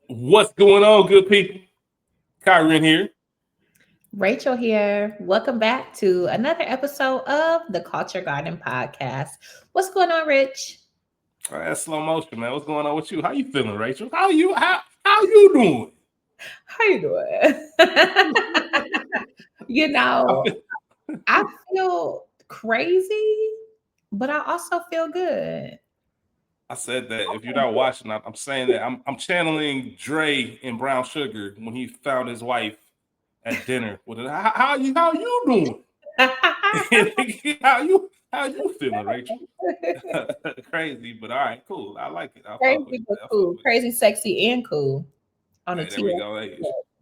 What's going on, good people? Kieron here. Rachel here. Welcome back to another episode of the Culture Garden podcast. What's going on, Rich? All right, that's slow motion, man. What's going on with you? How you feeling, Rachel? How you doing? How you doing? you I, know, feel, I feel crazy, but I also feel good. I said that if you're not watching, I'm saying that I'm channeling Dre in Brown Sugar when he found his wife at dinner with it. How you doing? how you feeling, Rachel? Crazy, but all right, cool. I like it. I'll fuck with Crazy it, but man. I'll fuck cool. with Crazy, sexy, and cool on it. a Hey, there we TL. go. Hey,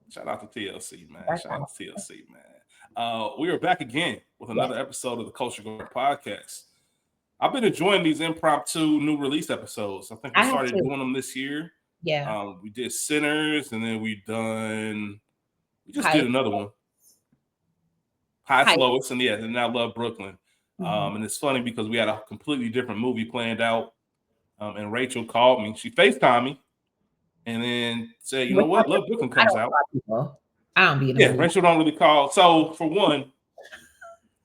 shout out to TLC, man. That's Shout all. out to TLC, man. We are back again with Yes, another episode of the Culture Guard Podcast. I've been enjoying these impromptu new release episodes. I think we I have started to. doing them this year. Yeah. We did Sinners, and then we just Hi. did another one, Highest Hi. Lowest, and yeah, and now Love Brooklyn. Mhm. And it's funny because we had a completely different movie planned out. And Rachel called me. She FaceTimed me and then said, you know Which I what? Love Brooklyn I comes don't out. call people. I don't be in the Yeah, mood. Rachel don't really call. So for one,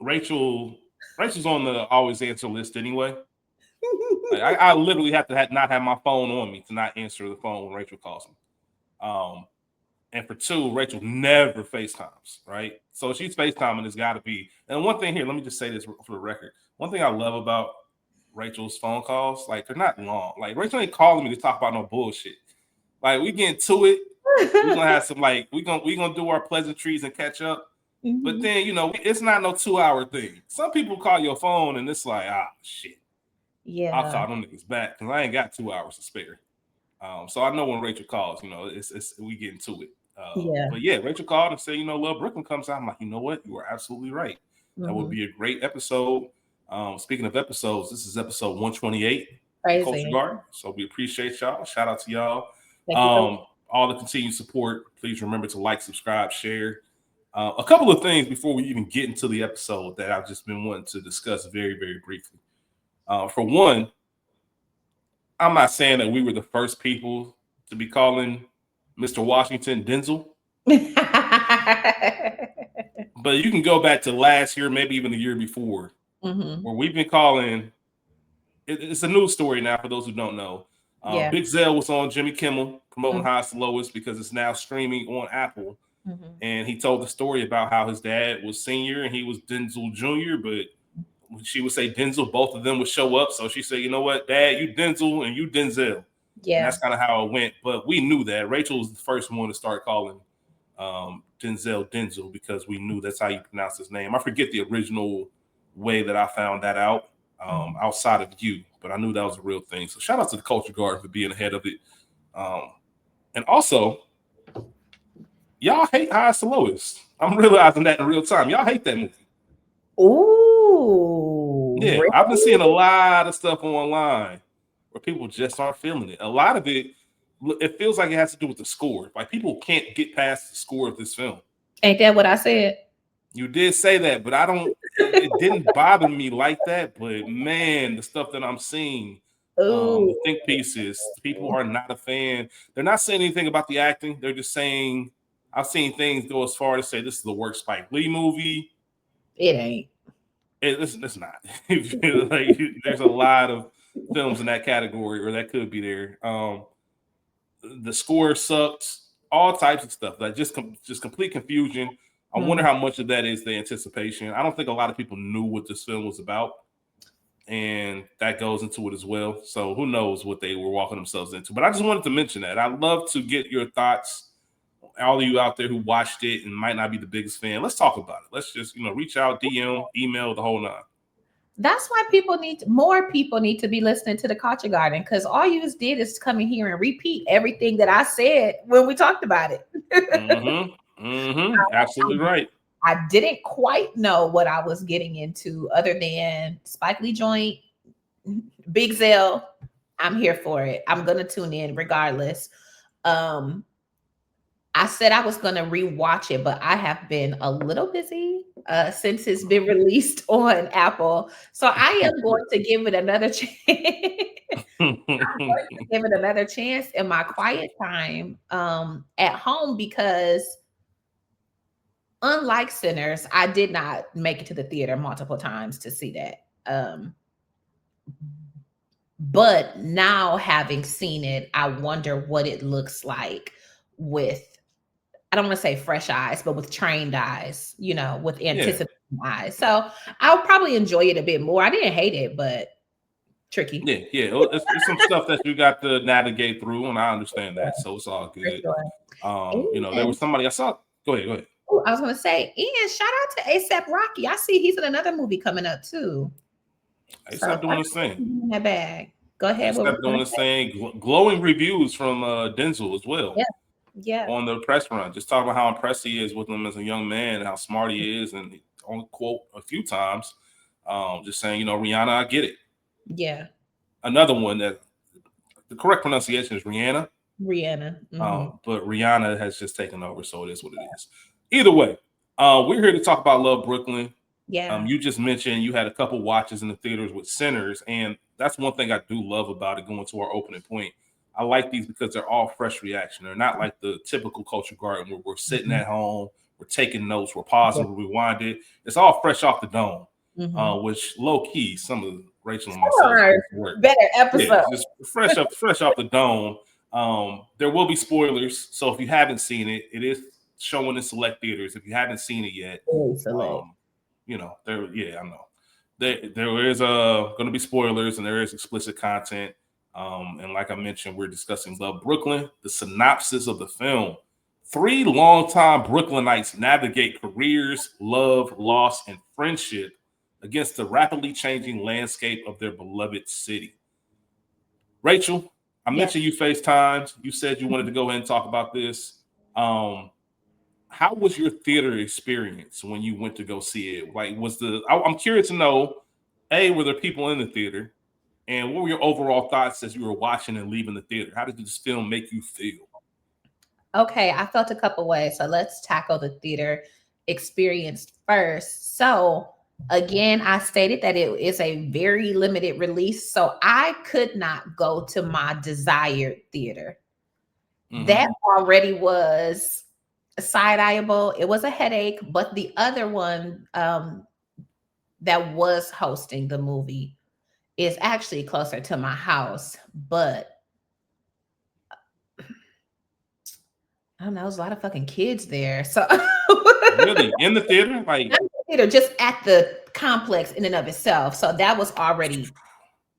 Rachel Rachel's on the always answer list anyway. Like, I literally have to not have my phone on me to not answer the phone when Rachel calls me. And for two, Rachel never FaceTimes, right? So she's FaceTiming. It's got to be. And one thing here, let me just say this for the record. One thing I love about Rachel's phone calls, like they're not long. Like Rachel ain't calling me to talk about no bullshit. Like we get into it. We're gonna have some like we gonna do our pleasantries and catch up. But Mhm. then it's not no 2 hour thing. Some people call your phone and it's like shit. I'll Yeah. call them niggas back because I ain't got 2 hours to spare. So I know when Rachel calls, it's we get into it. Yeah. But yeah, Rachel called and said, Love Brooklyn comes out. I'm like, you know what? You are absolutely right. That would Mhm. be a great episode. Speaking of episodes, this is episode 128 of the Culture Crazy. Guard. So we appreciate y'all. Shout out to y'all. Thank you for All the continued support. Please remember to like, subscribe, share. A couple of things before we even get into the episode that I've just been wanting to discuss very, very briefly. For one, I'm not saying that we were the first people to be calling Mr. Washington Denzel, but you can go back to last year, maybe even the year before, Mhm. where we've been calling. It's a news story now for those who don't know. Yeah. Big Zell was on Jimmy Kimmel promoting Mhm. Highest to Lowest because it's now streaming on Apple. Mhm. And he told the story about how his dad was senior and he was Denzel Jr., but she would say Denzel, both of them would show up. So she said, you know what, Dad, you Denzel and you Denzel. And Yeah. that's kind of how it went. But we knew that. Rachel was the first one to start calling Denzel because we knew that's how you pronounce his name. I forget the original way that I found that out Mhm. outside of you, but I knew that was a real thing. So shout out to the Culture Guard for being ahead of it. Um, and also, y'all hate Highest to Lowest. I'm realizing that in real time. Y'all hate that movie. Ooh, Yeah, I've been seeing a really? lot of stuff online where people just aren't feeling it. A lot of it feels like it has to do with the score. Like people can't get past the score of this film. Ain't that what I said? You did say that, but I don't. It didn't bother me like that. But man, the stuff that I'm seeing, Ooh. the think pieces, people are not a fan. They're not saying anything about the acting. They're just saying I've seen things go as far as say this is the worst Spike Lee movie. It ain't. It's not. Like, there's a lot of films in that category, or that could be there. The score sucked. All types of stuff, like just complete confusion. I wonder Mhm. how much of that is the anticipation. I don't think a lot of people knew what this film was about, and that goes into it as well. So who knows what they were walking themselves into? But I just wanted to mention that. I'd love to get your thoughts. All of you out there who watched it and might not be the biggest fan, let's talk about it. Let's just reach out, DM, email, the whole nine. That's why more people need to be listening to the Culture Garden because all you just did is come in here and repeat everything that I said when we talked about it. Mm-hmm. Mm-hmm. Absolutely right. I didn't quite know what I was getting into other than Spike Lee joint, Big Zell. I'm here for it. I'm gonna tune in regardless. Um, I said I was gonna rewatch it, but I have been a little busy. since it's been released on Apple. So I am going to give it another chance. I'm going to give it another chance in my quiet time at home because unlike Sinners, I did not make it to the theater multiple times to see that. But now having seen it, I wonder what it looks like with, I don't want to say fresh eyes, but with trained eyes, you know, with anticipating eyes. So I'll probably enjoy it a bit more. I didn't hate it, but tricky. Yeah. It's some stuff that you got to navigate through, and I understand that, so it's all good. Sure. You know, there was somebody I saw. Go ahead. Ooh, I was gonna say, Ian, shout out to ASAP Rocky. I see he's in another movie coming up too. ASAP doing his thing. In that bag. Go ahead. ASAP doing his thing. Glowing reviews from Denzel as well. Yeah. On the press run, just talking about how impressed he is with him as a young man, how smart he is, and on quote a few times, just saying, you know, Rihanna, I get it. Yeah. Another one that the correct pronunciation is Rihanna. Mm-hmm. But Rihanna has just taken over, so it is what it is. Either way, we're here to talk about Love Brooklyn. Yeah. You just mentioned you had a couple watches in the theaters with Sinners, and that's one thing I do love about it. Going to our opening point, I like these because they're all fresh reaction. They're not like the typical Culture Garden where we're sitting at home, we're taking notes, we're pausing, we're rewinding. It's all fresh off the dome, which low key some of Rachel and myself better episode. Just fresh off the dome. There will be spoilers, so if you haven't seen it, it is showing in select theaters. If you haven't seen it yet, you know, I know there is going to be spoilers and there is explicit content. And like I mentioned, we're discussing Love Brooklyn, the synopsis of the film. 3 longtime Brooklynites navigate careers, love, loss, and friendship against the rapidly changing landscape of their beloved city. Rachel, I mentioned you FaceTimed. You said you wanted to go ahead and talk about this. How was your theater experience when you went to go see it? Like, I'm curious to know, A, were there people in the theater? And what were your overall thoughts as you were watching and leaving the theater? How did this film make you feel? Okay, I felt a couple ways. So let's tackle the theater experience first. So again, I stated that it is a very limited release. So I could not go to my desired theater. That already was side-eyeable. It was a headache, but the other one that was hosting the movie is actually closer to my house, but I don't know, there's a lot of fucking kids there. So really in the theater, like just at the complex in and of itself. So that was already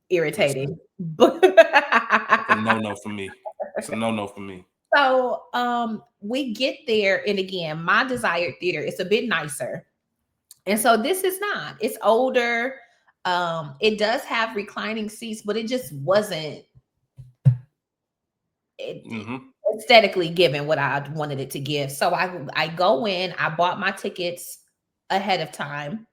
irritating. But it's a no-no for me. It's a no-no for me. So we get there, and again, my desired theater is a bit nicer. And so this is not. It's older. It does have reclining seats, but it just wasn't aesthetically given what I wanted it to give. So I go in, I bought my tickets ahead of time.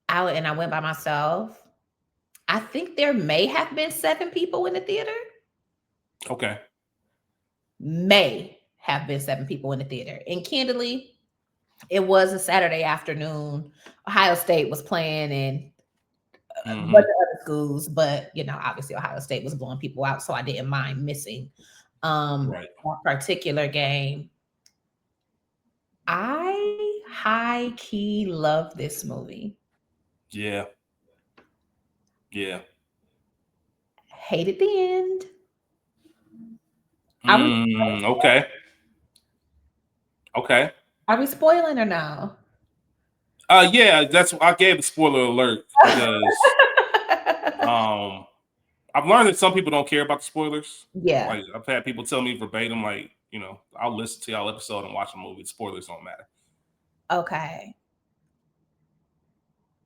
And I went by myself. I think there may have been 7 people in the theater. Okay. May have been 7 people in the theater. And candidly, it was a Saturday afternoon. Ohio State was playing and a bunch of other schools, but you know, obviously Ohio State was blowing people out, so I didn't mind missing that particular game. I high key love this movie. Yeah. Hated the end. Okay. Are we spoiling or no? Yeah, that's I gave the spoiler alert because I've learned that some people don't care about the spoilers. Yeah. Like I've had people tell me verbatim, like, you know, I'll listen to y'all episode and watch a movie. Spoilers don't matter. Okay.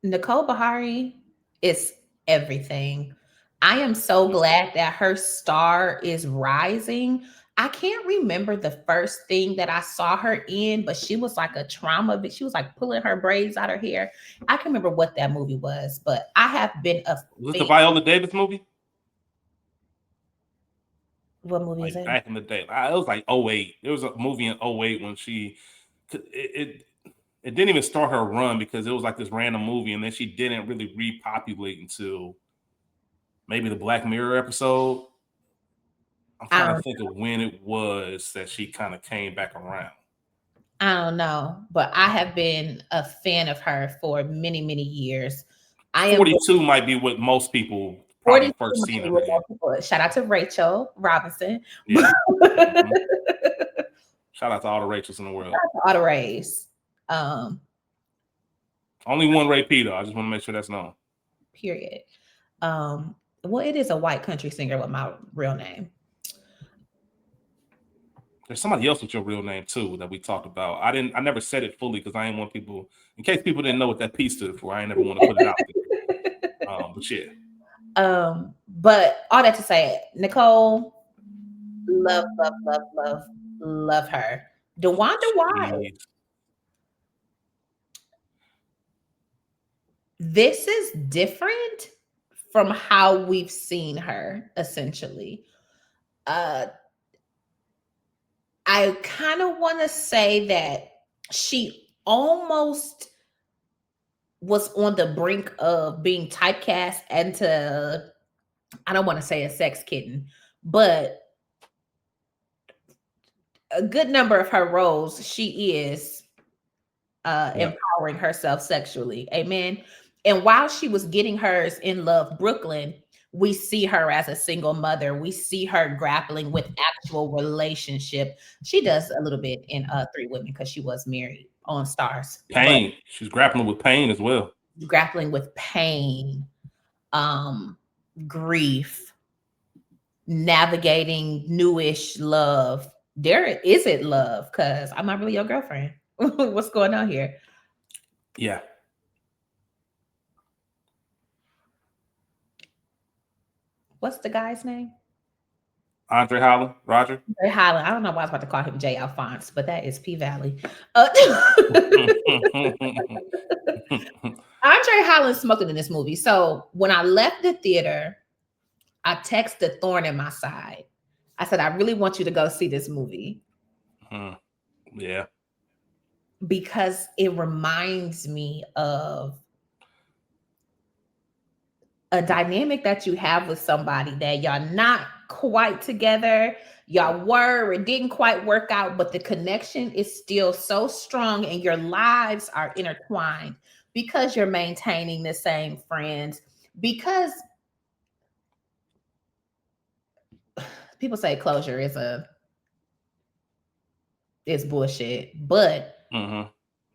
Nicole Beharie is everything. I am so glad that her star is rising. I can't remember the first thing that I saw her in, but she was like a trauma, but she was like pulling her braids out her hair. I can't remember what that movie was, but I have been a Was it the Viola Davis movie? What movie is that? Back in the day. It was like 08. There was a movie in 08 when she it didn't even start her run because it was like this random movie, and then she didn't really repopulate until maybe the Black Mirror episode. I'm trying to think of when it was that she kind of came back around. I don't know, but I have been a fan of her for many, many years. 42 might be what most people probably first seen her in. Shout out to Rachel Robinson. Yeah. Mm-hmm. Shout out to all the Rachels in the world. Shout out to all the Rays. Only one Ray P though. I just want to make sure that's known. Period. Well, it is a white country singer with my real name. There's somebody else with your real name too that we talked about. I never said it fully because I didn't want people, in case people didn't know what that piece stood for. I ain't never want to put it out there. But yeah. But all that to say, Nicole, love her. DeWanda Wise. This is different from how we've seen her, essentially. I kind of want to say that she almost was on the brink of being typecast into, I don't want to say a sex kitten, but a good number of her roles, she is empowering herself sexually. Amen. And while she was getting hers in Love Brooklyn, we see her as a single mother. We see her grappling with actual relationship. She does a little bit in Three Women because she was married on Stars. Pain. She's grappling with pain as well. Grappling with pain, grief, navigating newish love. Is it love? Because I'm not really your girlfriend. What's going on here? Yeah. What's the guy's name? Andre Holland, Roger. Andre Holland. I don't know why I was about to call him J. Alphonse, but that is P Valley. Andre Holland smoked it in this movie. So when I left the theater, I texted Thorn in my side. I said, I really want you to go see this movie. Yeah. Because it reminds me of a dynamic that you have with somebody that y'all not quite together. Y'all were, it didn't quite work out, but the connection is still so strong and your lives are intertwined because you're maintaining the same friends. Because people say closure is bullshit, but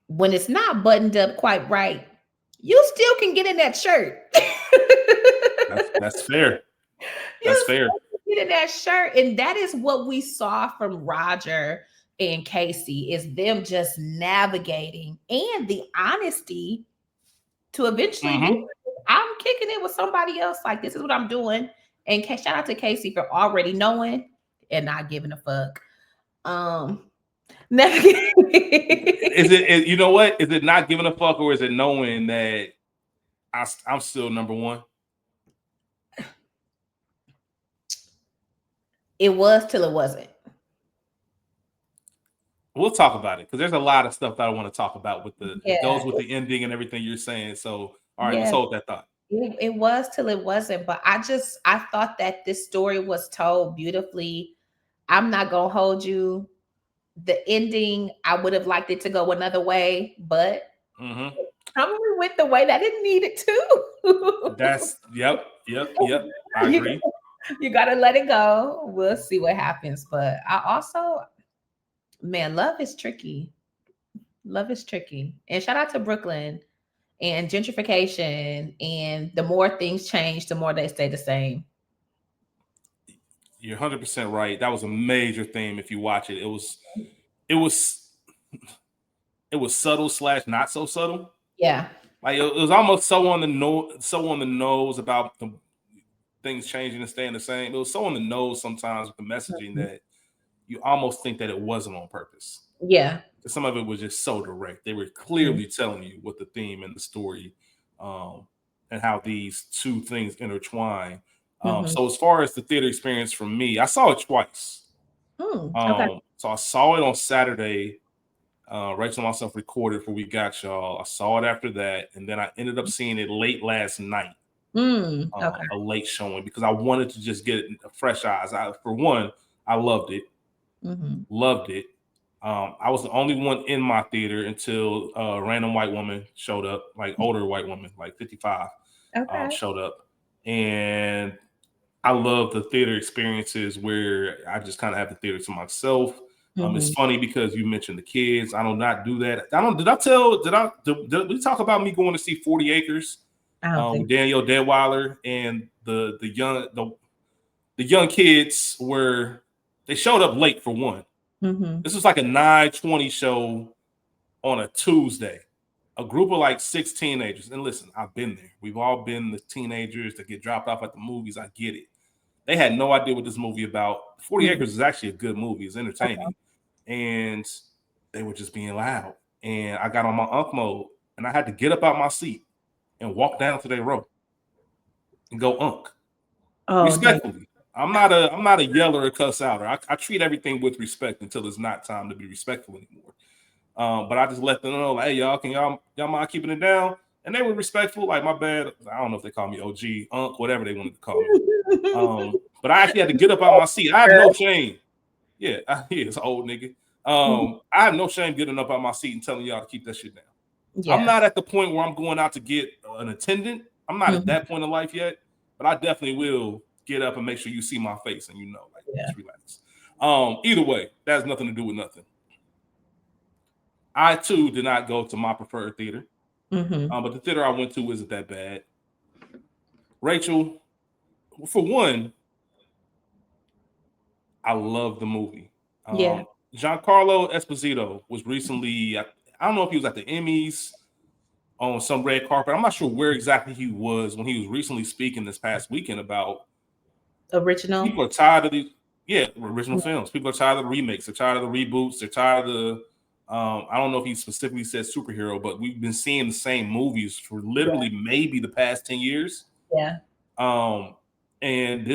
when it's not buttoned up quite right, you still can get in that shirt. That's fair. That's fair. Get in that shirt, and that is what we saw from Roger and Casey, is them just navigating and the honesty to eventually I'm kicking it with somebody else. Like, this is what I'm doing. And shout out to Casey for already knowing and not giving a fuck. Is it, you know what? Is it not giving a fuck, or is it knowing that I'm still number one? It was till it wasn't. We'll talk about it because there's a lot of stuff that I want to talk about with it goes with the ending and everything you're saying. So, all right, let's hold that thought. It was till it wasn't, but I thought that this story was told beautifully. I'm not gonna hold you. The ending, I would have liked it to go another way, but probably went the way that it needed to. That's yep. I agree. You gotta let it go. We'll see what happens. But I also, man, love is tricky. Love is tricky. And shout out to Brooklyn and gentrification. And the more things change, the more they stay the same. You're 100% right. That was a major theme. If you watch it, it was subtle / not so subtle. Yeah. Like it was almost so on the nose about the things changing and staying the same. It was so on the nose sometimes with the messaging that you almost think that it wasn't on purpose. Yeah. Some of it was just so direct. They were clearly telling you what the theme and the story and how these two things intertwine. So as far as the theater experience for me, I saw it twice. Okay. So I saw it on Saturday Rachel and myself recorded for We Got Y'all. I saw it after that, and then I ended up seeing it late last night. Okay. A late showing because I wanted to just get fresh eyes. For one, I loved it. Loved it. I was the only one in my theater until a random white woman showed up, like older white woman, like 55, showed up. And I love the theater experiences where I just kind of have the theater to myself. It's funny because you mentioned the kids. I do not do that. Did we talk about me going to see 40 Acres with Danielle Deadweiler and the young kids they showed up late for one. This was like a 9:20 show on a Tuesday. A group of like 6 teenagers. And listen, I've been there. We've all been the teenagers that get dropped off at the movies. I get it. They had no idea what this movie about. 40 Acres is actually a good movie. It's entertaining. And they were just being loud. And I got on my unk mode and I had to get up out my seat and walk down to their row and go unk. Respectfully. I'm not a yeller or cuss outer. I treat everything with respect until it's not time to be respectful anymore. But I just let them know, like, hey, y'all mind keeping it down? And they were respectful. Like, my bad. I don't know if they call me OG, Unk, whatever they wanted to call me. But I actually had to get up out my seat. I have no shame. Yeah, it's an old nigga. I have no shame getting up out my seat and telling y'all to keep that shit down. Yeah. I'm not at the point where I'm going out to get an attendant. I'm not at that point in life yet, but I definitely will get up and make sure you see my face and just relax. Either way, that has nothing to do with nothing. I too did not go to my preferred theater, but the theater I went to isn't that bad. Rachel, for one, I love the movie. Giancarlo Esposito was recently, I don't know if he was at the Emmys on some red carpet. I'm not sure where exactly he was when he was recently speaking this past weekend about original. People are tired of these, original films. People are tired of the remakes. They're tired of the reboots. They're tired of the, I don't know if he specifically said superhero, but we've been seeing the same movies for literally maybe the past 10 years. Yeah. And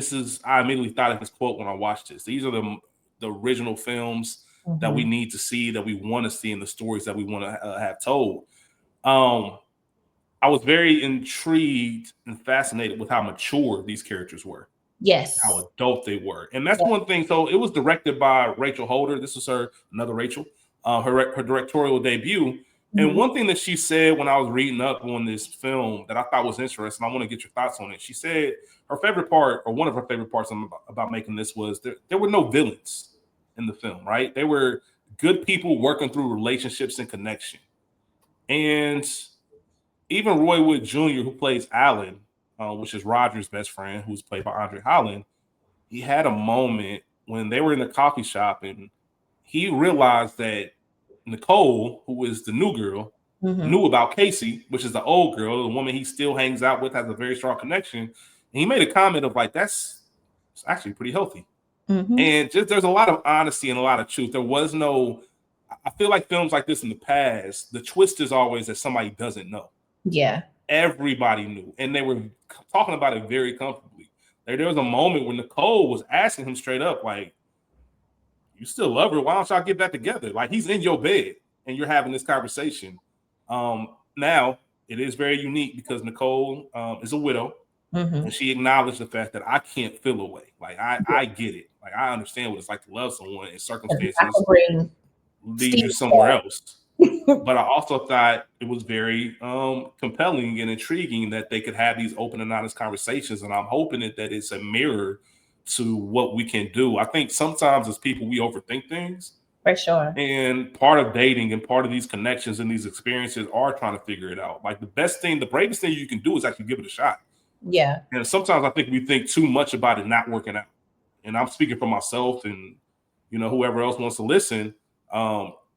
I immediately thought of his quote when I watched this. These are the original films that we need to see, that we want to see, and the stories that we want to have told. I was very intrigued and fascinated with how mature these characters were. Yes. How adult they were. And that's one thing. So it was directed by Rachel Holder. This was another Rachel, her directorial debut. And one thing that she said when I was reading up on this film that I thought was interesting, I want to get your thoughts on it. She said her favorite part, or one of her favorite parts about making this, was there were no villains in the film, right? They were good people working through relationships and connection. And even Roy Wood Jr., who plays Alan, which is Roger's best friend, who's played by Andre Holland, he had a moment when they were in the coffee shop and he realized that Nicole, who is the new girl, knew about Casey, which is the old girl, the woman he still hangs out with, has a very strong connection. And he made a comment of like, it's actually pretty healthy. And just there's a lot of honesty and a lot of truth. There was no, I feel like films like this in the past, the twist is always that somebody doesn't know. Yeah. Everybody knew. And they were talking about it very comfortably. There was a moment when Nicole was asking him straight up, like, you still love her? Why don't y'all get back together? Like, he's in your bed and you're having this conversation. Now, it is very unique because Nicole is a widow and she acknowledged the fact that I can't feel away. Like, I get it. Like, I understand what it's like to love someone in circumstances lead you somewhere else. But I also thought it was very compelling and intriguing that they could have these open and honest conversations. And I'm hoping that it's a mirror to what we can do. I think sometimes as people, we overthink things. For sure. And part of dating and part of these connections and these experiences are trying to figure it out. Like the bravest thing you can do is actually give it a shot. Yeah. And sometimes I think we think too much about it not working out. And I'm speaking for myself and, whoever else wants to listen.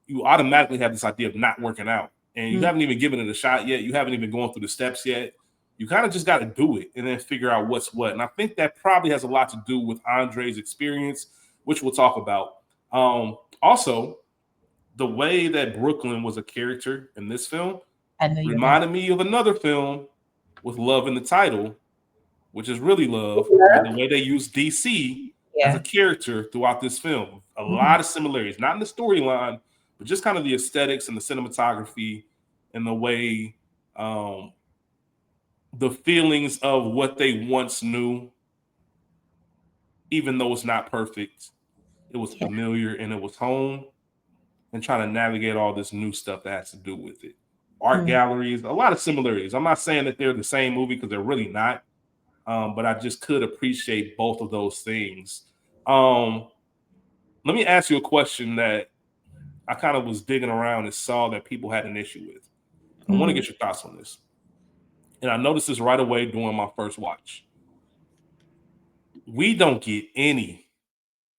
You automatically have this idea of not working out. And you haven't even given it a shot yet. You haven't even gone through the steps yet. You kind of just got to do it and then figure out what's what. And I think that probably has a lot to do with Andre's experience, which we'll talk about. Also, the way that Brooklyn was a character in this film reminded me of another film with love in the title, which is really love. And the way they use DC as a character throughout this film. A lot of similarities, not in the storyline, but just kind of the aesthetics and the cinematography and the way the feelings of what they once knew, even though it's not perfect, it was Yeah. familiar and it was home, and trying to navigate all this new stuff that has to do with it. Art galleries, a lot of similarities. I'm not saying that they're the same movie because they're really not, but I just could appreciate both of those things. Let me ask you a question that I kind of was digging around and saw that people had an issue with. I want to get your thoughts on this. And I noticed this right away during my first watch. We don't get any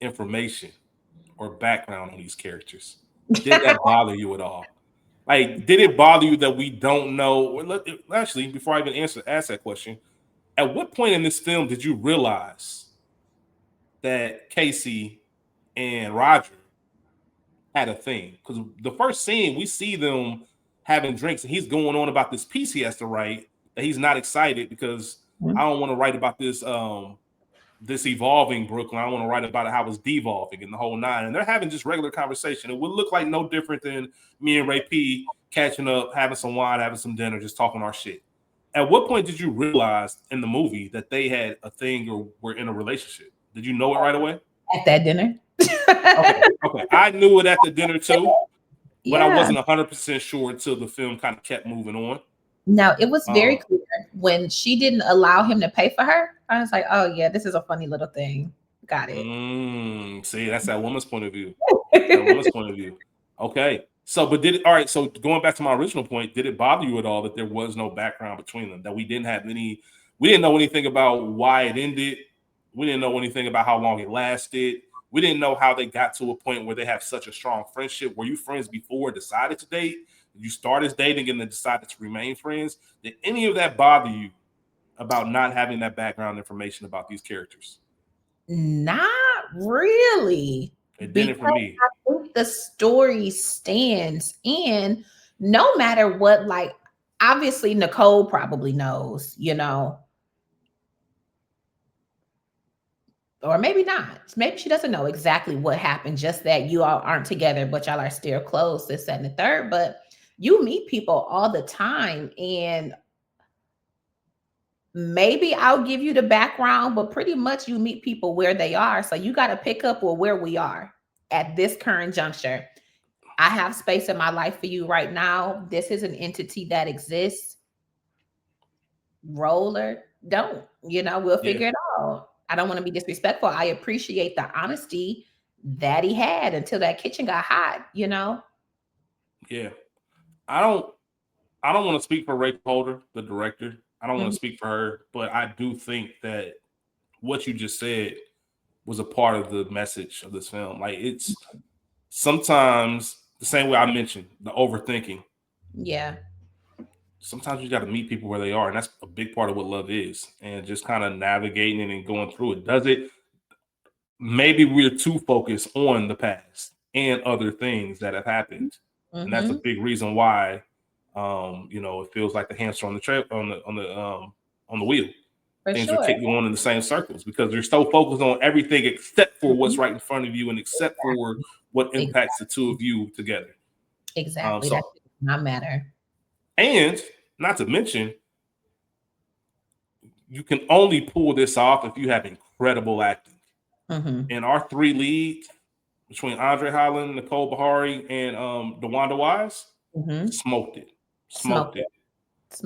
information or background on these characters. Did that bother you at all? Like, did it bother you that we don't know? Actually, before I even ask that question, at what point in this film did you realize that Casey and Roger had a thing? Because the first scene, we see them having drinks, and he's going on about this piece he has to write that he's not excited because I don't want to write about this evolving Brooklyn. I want to write about it, how it's devolving and the whole nine. And they're having just regular conversation. It would look like no different than me and Ray P catching up, having some wine, having some dinner, just talking our shit. At what point did you realize in the movie that they had a thing or were in a relationship? Did you know it right away? At that dinner. Okay. I knew it at the dinner too, but I Yeah. wasn't 100% sure until the film kind of kept moving on. No, it was very clear when she didn't allow him to pay for her. I was like, oh yeah, this is a funny little thing. Got it. See, that's that woman's point of view. That woman's point of view. Okay. So, but did it, all right. So, going back to my original point, did it bother you at all that there was no background between them? That we didn't know anything about why it ended. We didn't know anything about how long it lasted. We didn't know how they got to a point where they have such a strong friendship. Were you friends before decided to date? Did you start as dating and then decided to remain friends? Did any of that bother you about not having that background information about these characters? Not really. It didn't for me. I think the story stands, and no matter what, like obviously Nicole probably knows, or maybe not. Maybe she doesn't know exactly what happened, just that you all aren't together, but y'all are still close, this, that, and the third. But you meet people all the time, and maybe I'll give you the background, but pretty much you meet people where they are. So you got to pick up where we are at this current juncture. I have space in my life for you right now. This is an entity that exists. Roll or don't, we'll figure it out. I don't want to be disrespectful. I appreciate the honesty that he had until that kitchen got hot, Yeah. I don't want to speak for Rachel Holder, the director. I don't want to speak for her, but I do think that what you just said was a part of the message of this film. Like, it's sometimes the same way I mentioned, the overthinking. Yeah. Sometimes you got to meet people where they are, and that's a big part of what love is, and just kind of navigating it and going through it. Does it? Maybe we're too focused on the past and other things that have happened, and that's a big reason why, it feels like the hamster on the wheel. Things are keep going in the same circles because they're so focused on everything except for what's right in front of you and except for what impacts the two of you together. Exactly. That does not matter. And not to mention, you can only pull this off if you have incredible acting. And our three leads between Andre Holland, Nicole Beharie, and DeWanda Wise smoked it.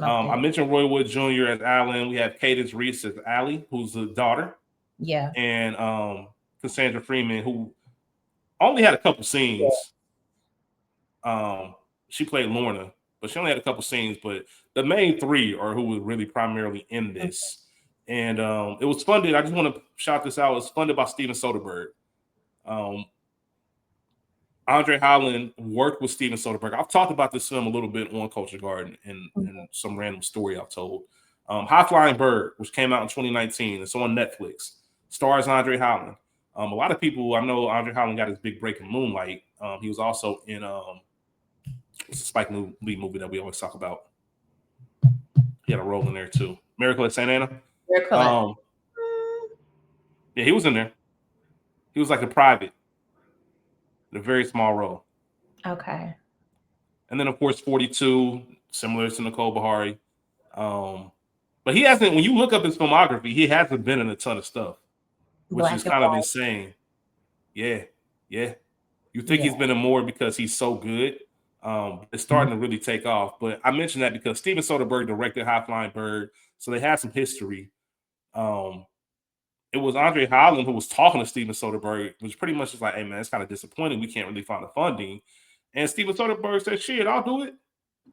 I mentioned Roy Wood Jr. as Alan. We have Cadence Reese as Allie, who's the daughter. Yeah. And Cassandra Freeman, who only had a couple scenes. She played Lorna, but she only had a couple scenes. But the main three are who was really primarily in this. And it was funded. I just want to shout this out. It was funded by Steven Soderbergh. Andre Holland worked with Steven Soderbergh. I've talked about this film a little bit on Culture Garden and some random story I've told. High Flying Bird, which came out in 2019. It's on Netflix. Stars Andre Holland. A lot of people, I know Andre Holland got his big break in Moonlight. He was also in what's the Spike Lee movie that we always talk about? He had a role in there too. Miracle at St. Anna. He was in there. He was like a private, a very small role. Okay. And then of course 42, similar to Nicole Beharie. But he hasn't. When you look up his filmography, he hasn't been in a ton of stuff, which is Black and kind of white. insane. Yeah, yeah. You think Yeah. he's been in more because he's so good. It's starting to really take off. But I mentioned that because Steven Soderbergh directed High Flying Bird, so they had some history. Um, it was Andre Holland who was talking to Steven Soderbergh, which pretty much is like, "Hey man, it's kind of disappointing. We can't really find the funding." And Steven Soderbergh said, "Shit, I'll do it.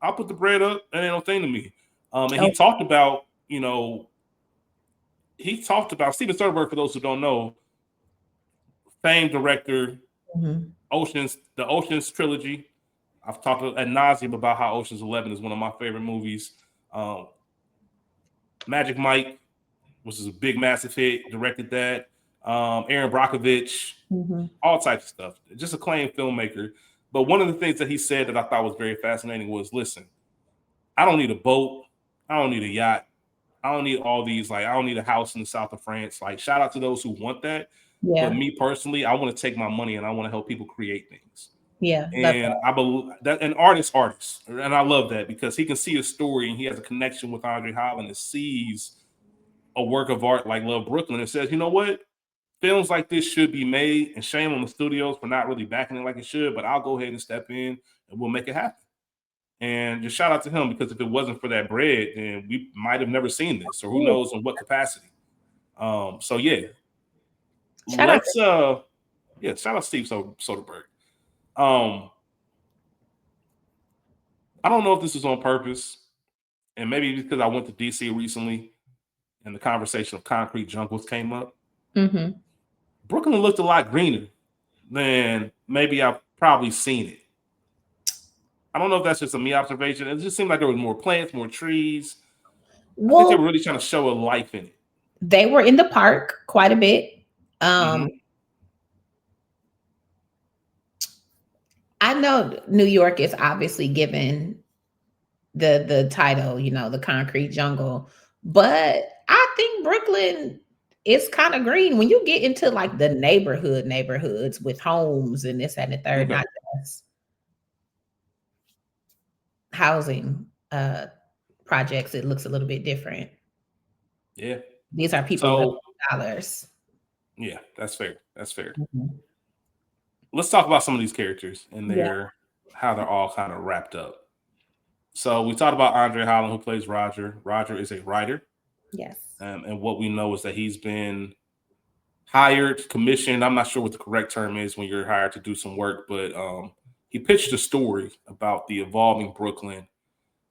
I'll put the bread up, and ain't no thing to me." And he Oh. talked about, Steven Soderbergh. For those who don't know, famed director, Mhm. The Ocean's trilogy. I've talked ad nauseum about how Ocean's 11 is one of my favorite movies. Um, Magic Mike, which is a big, massive hit, directed that. Aaron Brockovich, Mhm. all types of stuff. Just acclaimed filmmaker. But one of the things that he said that I thought was very fascinating was, listen, I don't need a boat. I don't need a yacht. I don't need all these, like, I don't need a house in the south of France. Like, shout out to those who want that. But Yeah. me personally, I want to take my money and I want to help people create things. Yeah. Love And that. I believe that an artist, and I love that because he can see a story and he has a connection with Andre Holland and sees a work of art like Love Brooklyn and says, you know what, films like this should be made, and shame on the studios for not really backing it like it should. But I'll go ahead and step in and we'll make it happen. And just shout out to him because if it wasn't for that bread, then we might have never seen this, or who Ooh, knows in what capacity. So yeah, shout out let's shout out Steve Soderbergh. Um, I don't know if this is on purpose, and maybe because I went to DC recently and the conversation of concrete jungles came up. to. Hmm. Brooklyn looked a lot greener than maybe I've probably seen it. I don't know if that's just a me observation. It just seemed like there was more plants, more trees. I think they Well, were really trying to show a life in it. they were in the park quite a bit. Mm-hmm. I know New York is obviously given the title, the concrete jungle, but I think Brooklyn is kind of green when you get into like the neighborhoods with homes and this and the third, Okay. not just housing projects. It looks a little bit different. Yeah. These are people with So dollars. yeah, that's fair. That's fair. Mhm. Let's talk about some of these characters and Yeah. how they're all kind of wrapped up. So we talked about Andre Holland, who plays Roger. Roger is a writer, Yes. and what we know is that he's been hired, commissioned. I'm not sure what the correct term is when you're hired to do some work, but he pitched a story about the evolving Brooklyn.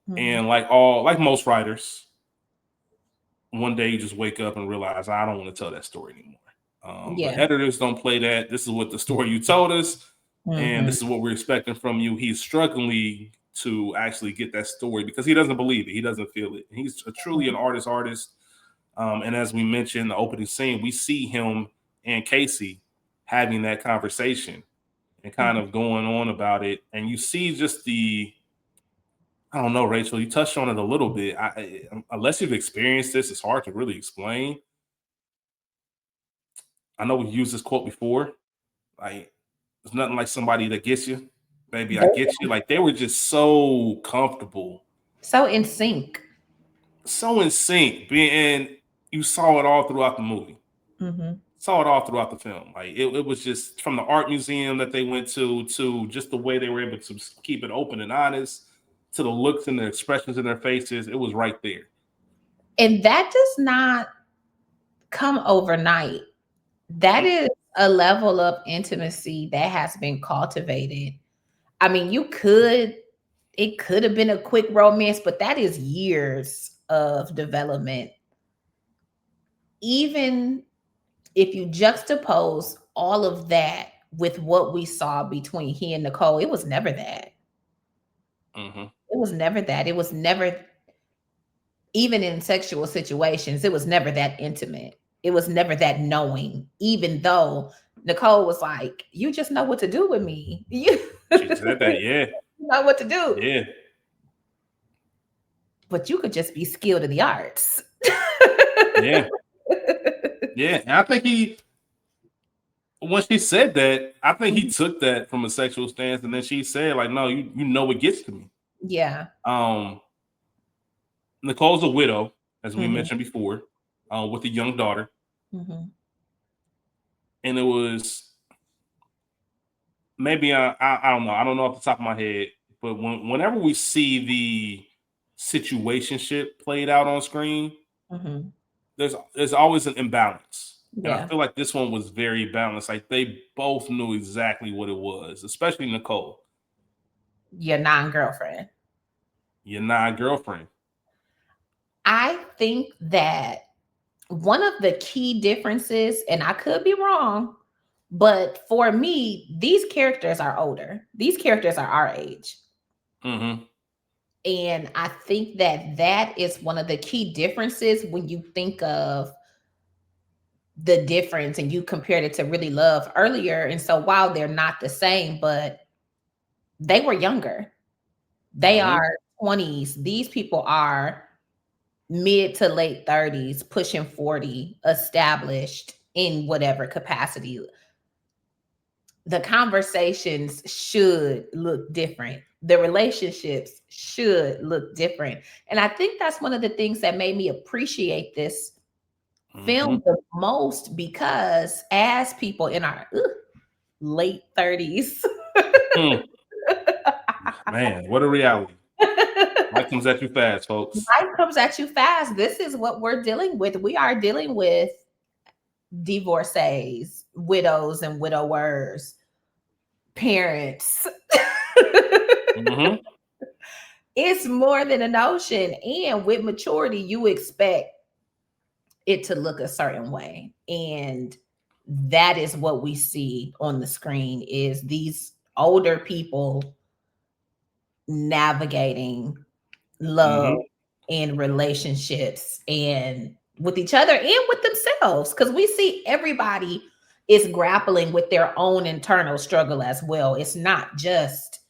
Mhm. And like most writers, one day you just wake up and realize I don't want to tell that story anymore. But Yeah. editors don't play that. This is what the story you told us, and Mhm. this is what we're expecting from you. He's struggling to actually get that story because he doesn't believe it. He doesn't feel it. He's truly an artist. And as we mentioned in the opening scene, we see him and Casey having that conversation and kind Mhm. of going on about it. And you see just I don't know, Rachel, you touched on it a little bit. Unless you've experienced this, it's hard to really explain. I know we've used this quote before. Like, it's nothing like somebody that gets you. Baby, I get you. Like, they were just so comfortable, So in sync. so in sync. And you saw it all throughout the movie. Mhm. Saw it all throughout the film. Like it was just from the art museum that they went to just the way they were able to keep it open and honest, to the looks and the expressions in their faces. It was right there. And that does not come overnight. That Mm-mm. is a level of intimacy that has been cultivated. I mean, it could have been a quick romance, but that is years of development. Even if you juxtapose all of that with what we saw between he and Nicole, it was never that. Mm-hmm. It was never that. It was never, even in sexual situations, it was never that intimate. It was never that knowing, even though Nicole was like, you just know what to do with me. You She said that, yeah, know what to do. yeah, But you could just be skilled in the arts. yeah, yeah. And I think when she said that, I think he took that from a sexual stance, and then she said, like, no, you know it gets to me. Yeah. Nicole's a widow, as we mentioned before, with a young daughter. Mm-hmm. And it was maybe I don't know. I don't know off the top of my head, but whenever we see the situationship played out on screen, there's always an imbalance. And I feel like this one was very balanced. Like they both knew exactly what it was, especially Nicole. Your non-girlfriend. Your non-girlfriend. I think that one of the key differences, and I could be wrong, but for me, these characters are older. These characters are our age. Mm-hmm. And I think that that is one of the key differences when you think of the difference and you compared it to Really Love earlier. And so while they're not the same, but they were younger. They are 20s. These people are mid to late 30s, pushing 40, established in whatever capacity. The conversations should look different. The relationships should look different. And I think that's one of the things that made me appreciate this film the most, because as people in our late 30s, man, what a reality. Life comes at you fast, folks. Life comes at you fast. This is what we're dealing with. We are dealing with divorcees, widows and widowers, parents. It's more than a notion. And with maturity, you expect it to look a certain way. And that is what we see on the screen, is these older people navigating love and relationships and with each other and with themselves, because we see everybody is grappling with their own internal struggle as well. It's not just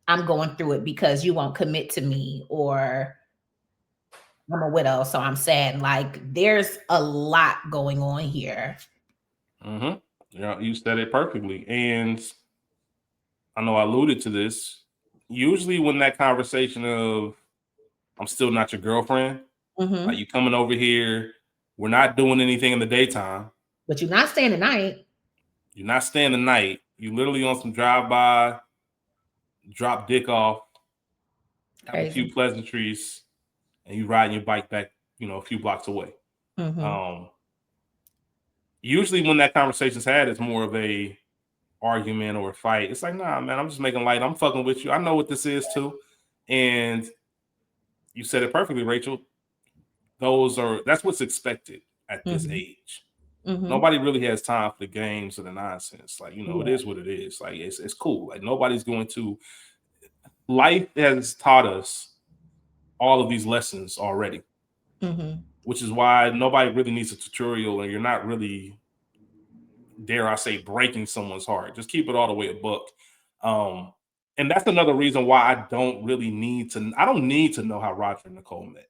I'm going through it because you won't commit to me, or I'm a widow so I'm sad. Like there's a lot going on here. Yeah, you said it perfectly. And I know I alluded to this. Usually when that conversation of I'm still not your girlfriend, like you coming over here, we're not doing anything in the daytime. But you're not staying the night. You're not staying the night. You literally on some drive-by, drop dick off, have a few pleasantries, and you riding your bike back, a few blocks away. Usually when that conversation's had, it's more of a argument or a fight. It's like, nah, man, I'm just making light. I'm fucking with you. I know what this is too. And you said it perfectly, Rachel. That's what's expected at this age. Nobody really has time for the games or the nonsense. Like, it is what it is. Like, it's cool. Like, nobody's going to. Life has taught us all of these lessons already, which is why nobody really needs a tutorial, and you're not really, dare I say, breaking someone's heart. Just keep it all the way a buck. And that's another reason why I don't need to know how Roger and Nicole met.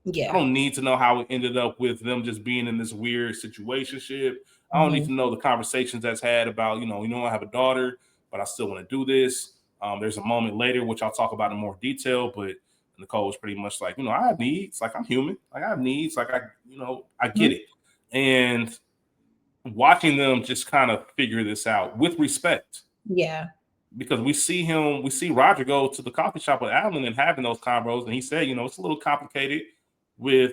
I don't need to know how it ended up with them just being in this weird situationship. I don't need to know the conversations that's had about, I have a daughter, but I still want to do this. There's a moment later, which I'll talk about in more detail, but Nicole was pretty much like, I have needs. Like, I'm human. Like, I have needs. Like, I get it. And watching them just kind of figure this out with respect. Yeah. Because we see Roger go to the coffee shop with Alan and having those convos. And he said, it's a little complicated with,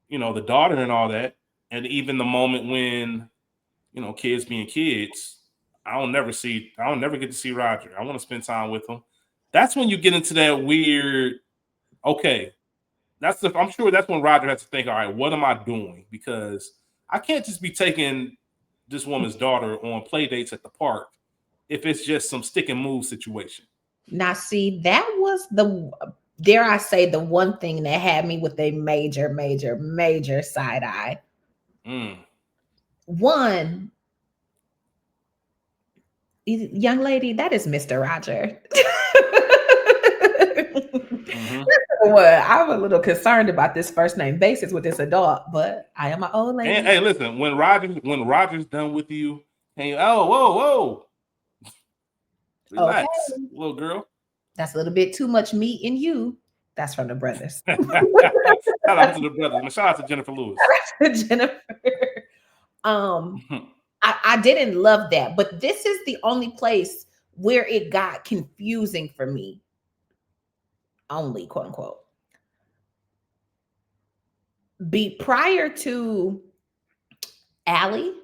the daughter and all that. And even the moment when, kids being kids, I don't never get to see Roger. I want to spend time with him. That's when you get into that weird, okay, I'm sure that's when Roger has to think, all right, what am I doing? Because I can't just be taking this woman's daughter on play dates at the park if it's just some stick and move situation. Now, see, that was dare I say, the one thing that had me with a major, major, major side eye. One, young lady, that is Mr. Roger. Well, I'm a little concerned about this first name basis with this adult, but I am an old lady. And hey, listen, when Roger's done with you, Hey, oh, whoa. Okay. Relax, little girl. That's a little bit too much meat in you. That's from the brothers. Shout out to the brothers. And shout out to Jennifer Lewis. Jennifer. I didn't love that, but this is the only place where it got confusing for me. Only, quote unquote. Prior to Allie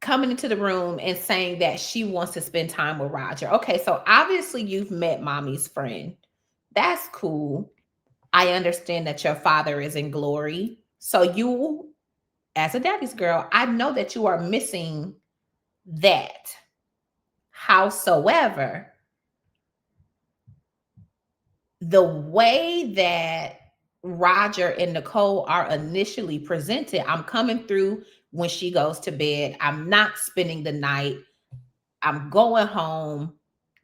coming into the room and saying that she wants to spend time with Roger. Okay, so obviously you've met mommy's friend. That's cool. I understand that your father is in glory. So you, as a daddy's girl, I know that you are missing that. Howsoever, the way that Roger and Nicole are initially presented, I'm coming through when she goes to bed. I'm not spending the night. I'm going home.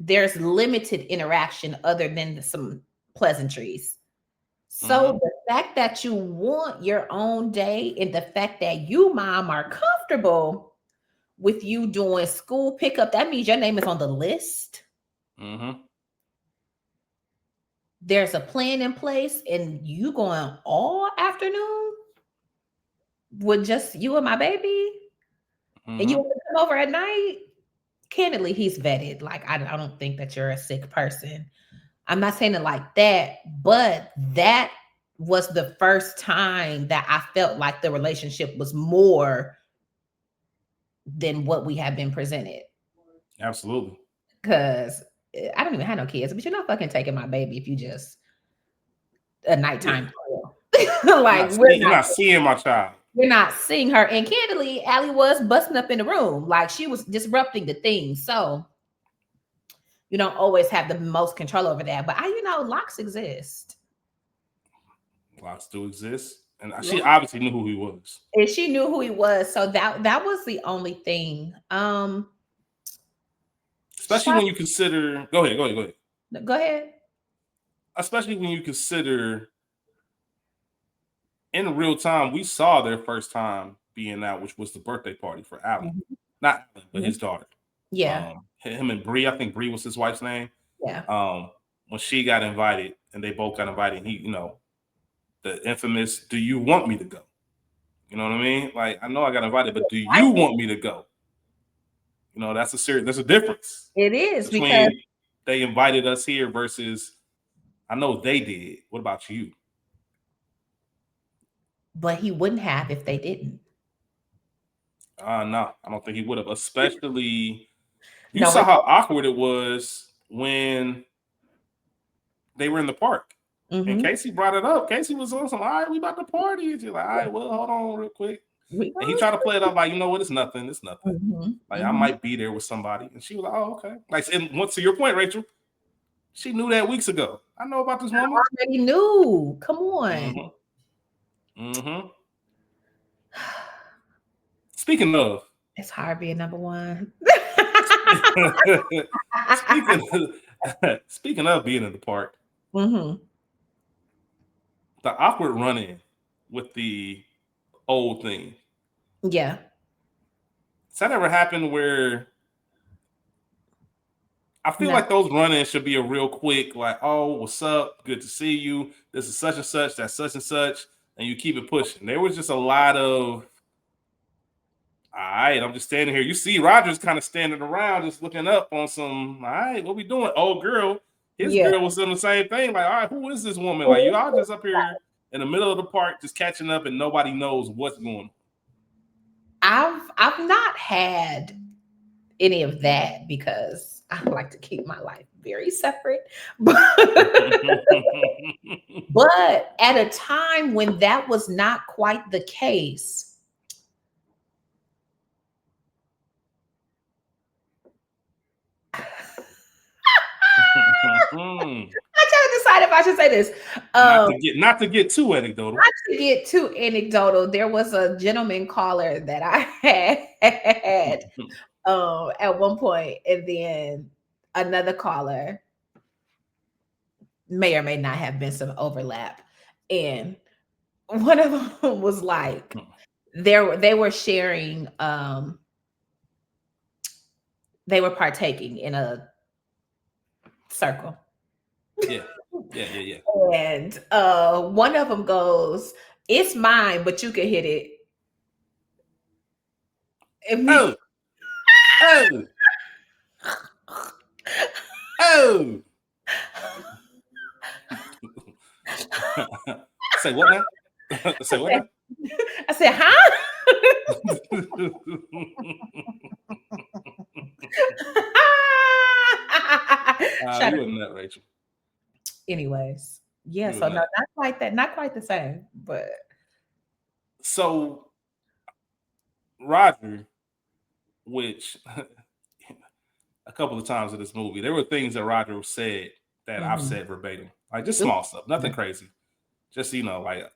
There's limited interaction other than some pleasantries. So the fact that you want your own day and the fact that you, mom, are comfortable with you doing school pickup, that means your name is on the list. There's a plan in place and you going all afternoon with just you and my baby, and you want to come over at night. Candidly, he's vetted. Like, I don't think that you're a sick person. I'm not saying it like that, but that was the first time that I felt like the relationship was more than what we have been presented. Absolutely. Because I don't even have no kids, but you're not fucking taking my baby if you just a nighttime like you're not seeing my child. We're not seeing her. And candidly, Allie was busting up in the room. Like, she was disrupting the thing. So you don't always have the most control over that. But locks exist. Locks do exist. And she obviously knew who he was. And she knew who he was. So that was the only thing. Especially when you consider, go ahead. Go ahead. Especially when you consider in real time, we saw their first time being out, which was the birthday party for Allie. Not Allie, but his daughter. Yeah. Him and Bree, I think Bree was his wife's name. Yeah. When she got invited and they both got invited, he, the infamous, do you want me to go? You know what I mean? Like, I know I got invited, but do you want me to go? There's a difference. It is, because they invited us here versus I know they did. What about you? But he wouldn't have if they didn't. No, I don't think he would have. Especially, you saw how awkward it was when they were in the park. And Casey brought it up. Casey was on some, all right, we about to party. And you're like, all right, well, hold on real quick. And he tried to play it up like, you know what, it's nothing. It's nothing. I might be there with somebody. And she was like, oh, okay. Like, and once to your point, Rachel, she knew that weeks ago. I know about this woman. I already knew. Come on. Speaking of, it's hard being number one. Speaking of being in the park, the awkward run-in with the old thing. Yeah. Does that ever happen where I feel like those run-ins should be a real quick, like, oh, what's up? Good to see you. This is such and such, that's such and such, and you keep it pushing. There was just a lot of, all right, I'm just standing here. You see Roger's kind of standing around, just looking up on some, all right, what we doing? Old girl. His girl was doing the same thing. Like, all right, who is this woman? Like, you all just up here in the middle of the park, just catching up, and nobody knows what's going on. I've not had any of that because I like to keep my life very separate. But at a time when that was not quite the case, I'm trying to decide if I should say this. Not to get too anecdotal. Not to get too anecdotal. There was a gentleman caller that I had at one point, and then another caller, may or may not have been some overlap, and one of them was like, they were sharing. They were partaking in a circle. Yeah. Yeah. And one of them goes, "It's mine, but you can hit it." And Oh, oh, oh. Say what now? Say what now? I said, "Huh?" Shut You up. a nut, Rachel. Anyways, yeah. You a So no, nut. not quite that. Not quite the same, but So Roger, which a couple of times in this movie, there were things that Roger said that I've mhm. said verbatim, like just small stuff, nothing crazy. Just like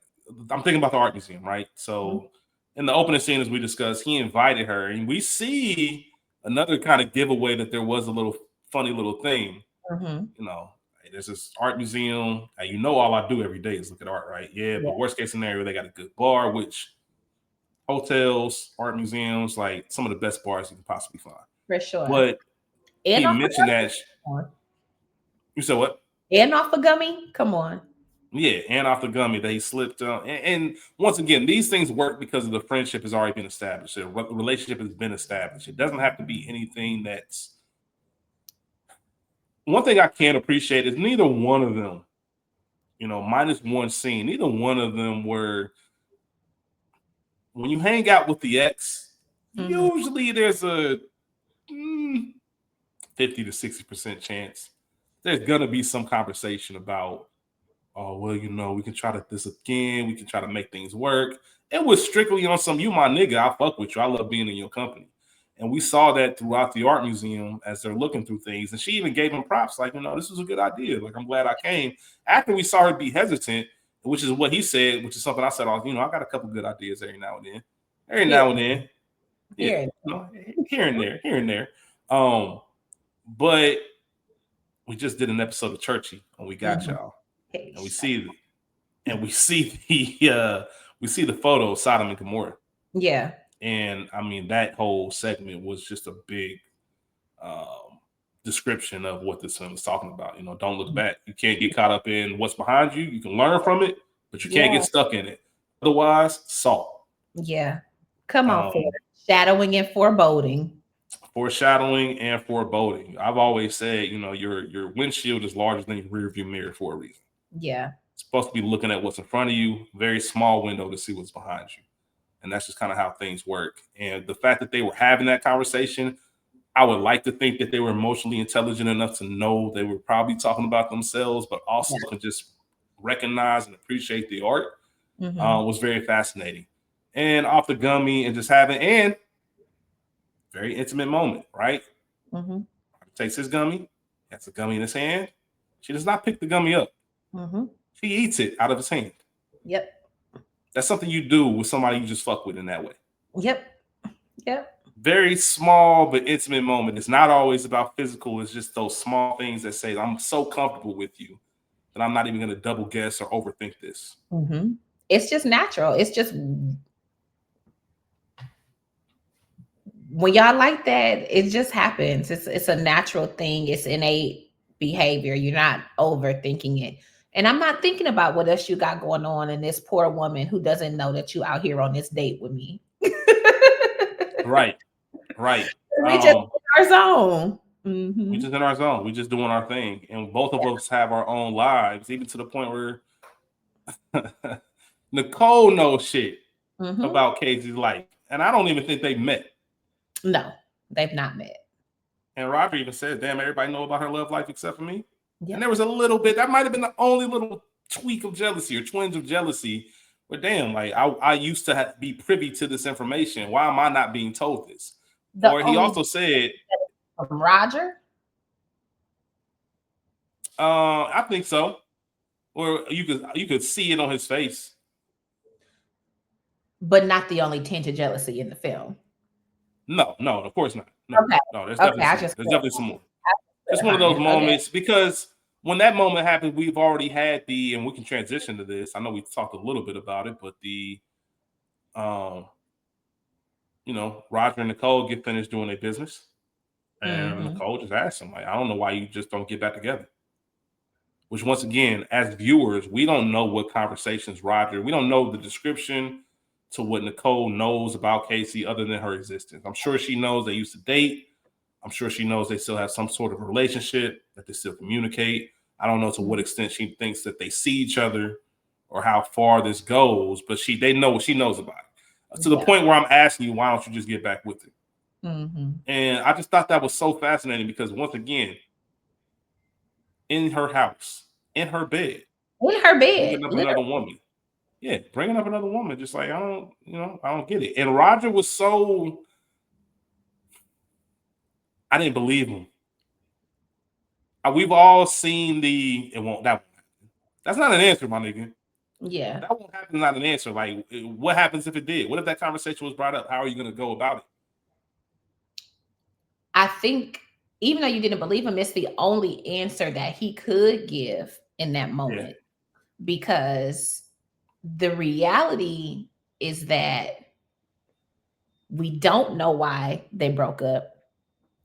I'm thinking about the art museum, right? Mhm. So in the opening scene, as we discussed, he invited her, and we see another kind of giveaway that there was a little funny little thing. Mhm. You know, hey, there's this art museum, and all I do every day is look at art, right? Yeah, Yeah, but worst case scenario, they got a good bar, which hotels, art museums, like some of the best bars you can possibly find. for sure. But And he off of mentioned that. gummy. You said what? And off of gummy. Come on. Yeah, and off the gummy that he slipped on. And once again, these things work because of the friendship has already been established. The relationship has been established. It doesn't have to be anything that's. One thing I can't appreciate is neither one of them, minus one scene, neither one of them were. When you hang out with the ex, Mhm. usually there's a 50 to 60% chance there's gonna be some conversation about, oh well, we can try this again, we can try to make things work. It was strictly on some, you my nigga, I fuck with you, I love being in your company. And we saw that throughout the art museum as they're looking through things. And she even gave him props, like, this is a good idea. Like, I'm glad I came. After we saw her be hesitant, which is what he said, which is something I said, I got a couple good ideas every now and then. Every Here, now and then. Yeah. here. Here and there, here and there. But we just did an episode of Churchy and we got Mhm. y'all. Hey, And we see the photo of Sodom and Gomorrah. yeah. And I mean, that whole segment was just a big description of what this film is talking about. Don't look back. You can't get caught up in what's behind you. You can learn from it, but you can't Yeah. get stuck in it. Otherwise, salt. Yeah. Come on, Um, foreshadowing and foreboding. Foreshadowing and foreboding. I've always said, your windshield is larger than your rear view mirror for a reason. Yeah. It's supposed to be looking at what's in front of you, very small window to see what's behind you. And that's just kind of how things work. And the fact that they were having that conversation, I would like to think that they were emotionally intelligent enough to know they were probably talking about themselves, but also could just recognize and appreciate the art. Mhm. Was very fascinating. And off the gummy and just having, and very intimate moment, right? Mhm. Takes his gummy, has the gummy in his hand. She does not pick the gummy up. Mhm. She eats it out of his hand. Yep. That's something you do with somebody you just fuck with in that way. Yep. Yep. Very small but intimate moment. It's not always about physical. It's just those small things that say, I'm so comfortable with you that I'm not even going to double guess or overthink this. Mhm. It's just natural. It's just when y'all like that, it just happens. It's a natural thing. It's innate behavior. You're not overthinking it. And I'm not thinking about what else you got going on in this poor woman who doesn't know that you out here on this date with me. Right. Right. We just in our zone. We Mhm. just in our zone. We just doing our thing. And both of us have our own lives, even to the point where Nicole knows shit Mhm. about Casey's life. And I don't even think they met. No, they've not met. And Roger even said, damn, everybody know about her love life except for me. And Yep. there was a little bit, that might have been the only little tweak of jealousy or twinge of jealousy. But damn, like I used to be privy to this information. Why am I not being told this? The Or he only also said, from Roger, I think so. Or you could see it on his face. but not the only tint of jealousy in the film. No, of course not. No, Okay. there's Okay. definitely I some more. just There's definitely some more. Just one of those clarifying. Okay. moments, because when that moment happened, we've already had and we can transition to this. I know we talked a little bit about it, but the Roger and Nicole get finished doing their business. And Mm-hmm. Nicole just asked him, like, I don't know why you just don't get back together. Which, once again, as viewers, we don't know what conversations we don't know the description to what Nicole knows about Casey other than her existence. I'm sure she knows they used to date. I'm sure she knows they still have some sort of relationship, that they still communicate. I don't know to what extent she thinks that they see each other or how far this goes, but they know what she knows about it. To the point where I'm asking you, why don't you just get back with it? Mm-hmm. And I just thought that was so fascinating because, once again, in her house, in her bed, bringing up literally. another woman. Yeah, bringing up another woman, just like, I don't get it. And Roger was so, I didn't believe him. We've all seen it won't, that's not an answer, my nigga. Yeah. That won't happen, not an answer. Like, what happens if it did? What if that conversation was brought up? How are you going to go about it? I think even though you didn't believe him, it's the only answer that he could give in that moment. Yeah. Because the reality is that we don't know why they broke up.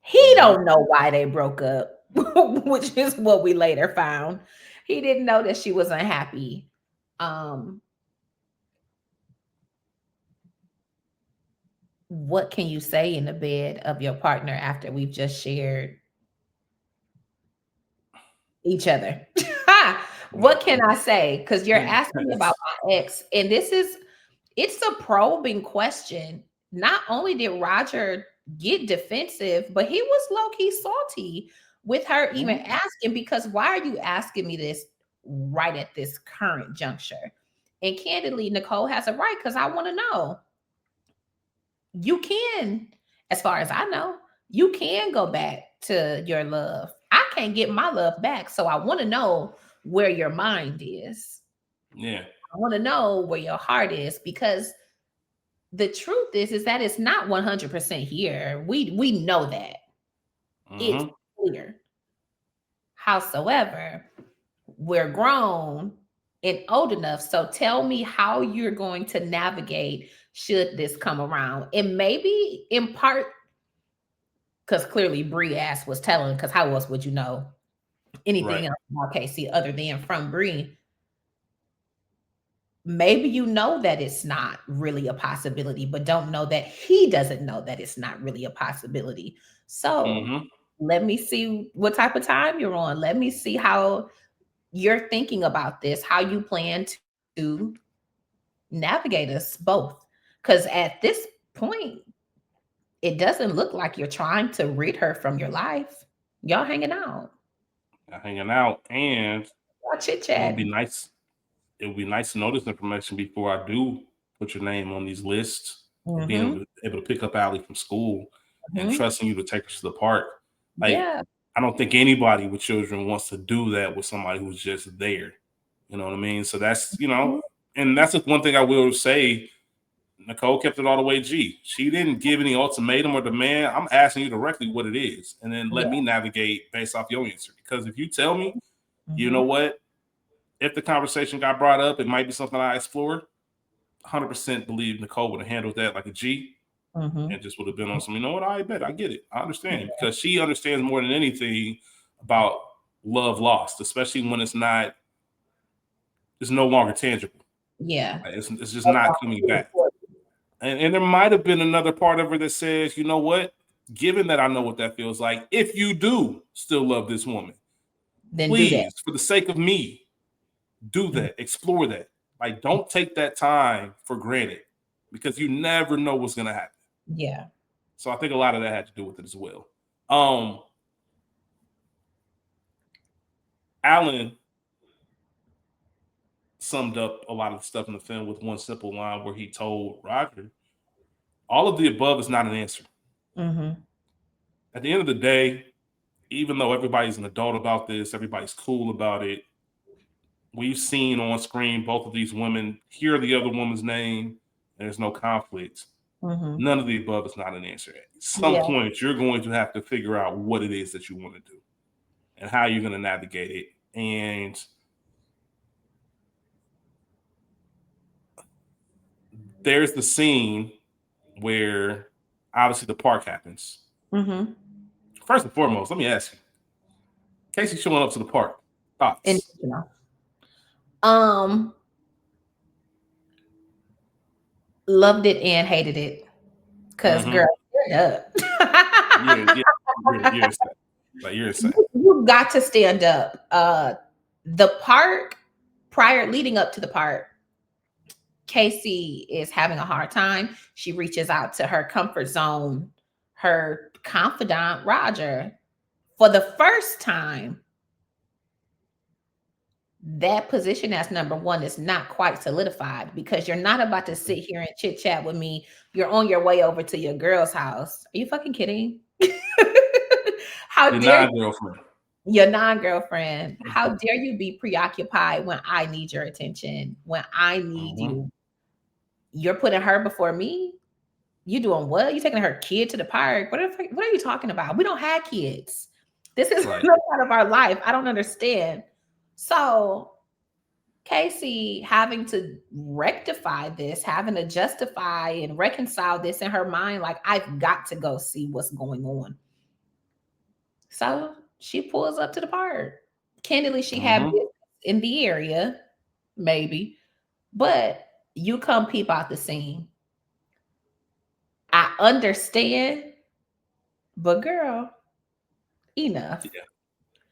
He don't know why they broke up, which is what we later found. He didn't know that she was unhappy. What can you say in the bed of your partner after we've just shared each other? What can I say? Because you're asking me about my ex, and it's a probing question. Not only did Roger get defensive, but he was low-key salty with her even asking, because why are you asking me this right at this current juncture? And candidly, Nicole has a right, because I want to know. You can, as far as I know, you can go back to your love. I can't get my love back, so I want to know where your mind is. Yeah. I want to know where your heart is, because the truth is that it's not 100% here. We know that. It's clear. Howsoever, we're grown and old enough. So tell me how you're going to navigate should this come around. And maybe in part, because clearly Bree ass was telling, because how else would you know anything else about Casey other than from Bree? Maybe you know that it's not really a possibility, but don't know that he doesn't know that it's not really a possibility. So let me see what type of time you're on. Let me see how you're thinking about this, how you plan to navigate us both. Because at this point, it doesn't look like you're trying to rid her from your life. Y'all hanging out. And Y'all chit it would be chatting. nice. It would be nice to know this information before I do put your name on these lists of being able to pick up Allie from school and trusting you to take her to the park. Like, Yeah. I don't think anybody with children wants to do that with somebody who's just there. You know what I mean? So that's, and that's just one thing I will say. Nicole kept it all the way G. She didn't give any ultimatum or demand. I'm asking you directly what it is, and then let me navigate based off your answer. Because if you tell me, you know what, if the conversation got brought up, it might be something I explore. 100% believe Nicole would have handled that like a G, and just would have been on some, you know what, I bet, I get it. I understand. Because she understands more than anything about love lost, especially when it's no longer tangible. Yeah. Like, it's just not coming back. And there might have been another part of her that says, you know what, given that I know what that feels like, if you do still love this woman, Then do that. please, for the sake of me, do that. Explore that. Like, don't take that time for granted, because you never know what's going to happen. Yeah. So I think a lot of that had to do with it as well. Alan summed up a lot of the stuff in the film with one simple line where he told Roger, all of the above is not an answer. At the end of the day, even though everybody's an adult about this, everybody's cool about it, we've seen on screen both of these women hear the other woman's name, and there's no conflict. None of the above is not an answer. At some point, you're going to have to figure out what it is that you want to do and how you're going to navigate it. And there's the scene where Obviously, the park happens. Mm-hmm. First and foremost, let me ask you, Casey showing up to the park. And Thoughts? um, loved it and hated it. Cause Mm-hmm. girl, stand up. You're insane. Like you're insane. You got to stand up. The park leading up to the park, Casey is having a hard time. She reaches out to her comfort zone, her confidant, Roger. For the first time, that position as number one is not quite solidified because you're not about to sit here and chit chat with me. You're on your way over to your girl's house. Are you fucking kidding? How Your dare non-girlfriend. your non-girlfriend, how dare you be preoccupied when I need your attention, when I need Mm-hmm. you? You're putting her before me? You doing what? You taking her kid to the park? What are you talking about? We don't have kids. This is Right. no part of our life. I don't understand. So Casey having to rectify this, having to justify and reconcile this in her mind, like I've got to go see what's going on. So she pulls up to the park. Candidly, she had Mm-hmm. business in the area, maybe, but you come peep out the scene. I understand, but girl, enough.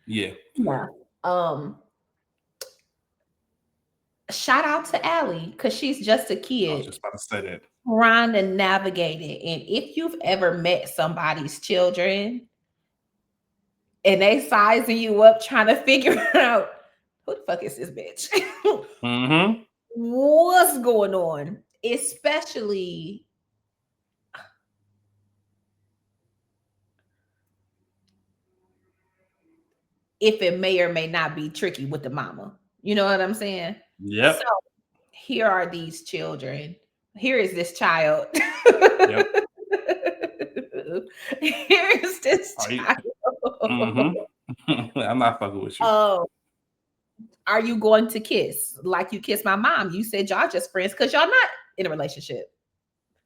Yeah. Enough. Um, Shout out to Allie because she's just a I was kid just about to say that. trying to navigate it. And if you've ever met somebody's children and they sizing you up trying to figure out who the fuck is this bitch? Mm-hmm. What's going on? Especially if it may or may not be tricky with the mama. You know what I'm saying? So Yep. here are these children. Here is this child. Yep. Here is this Are you? child. Mm-hmm. I'm not fucking with you. Oh, are you going to kiss like you kiss my mom? You said y'all just friends because y'all not in a relationship.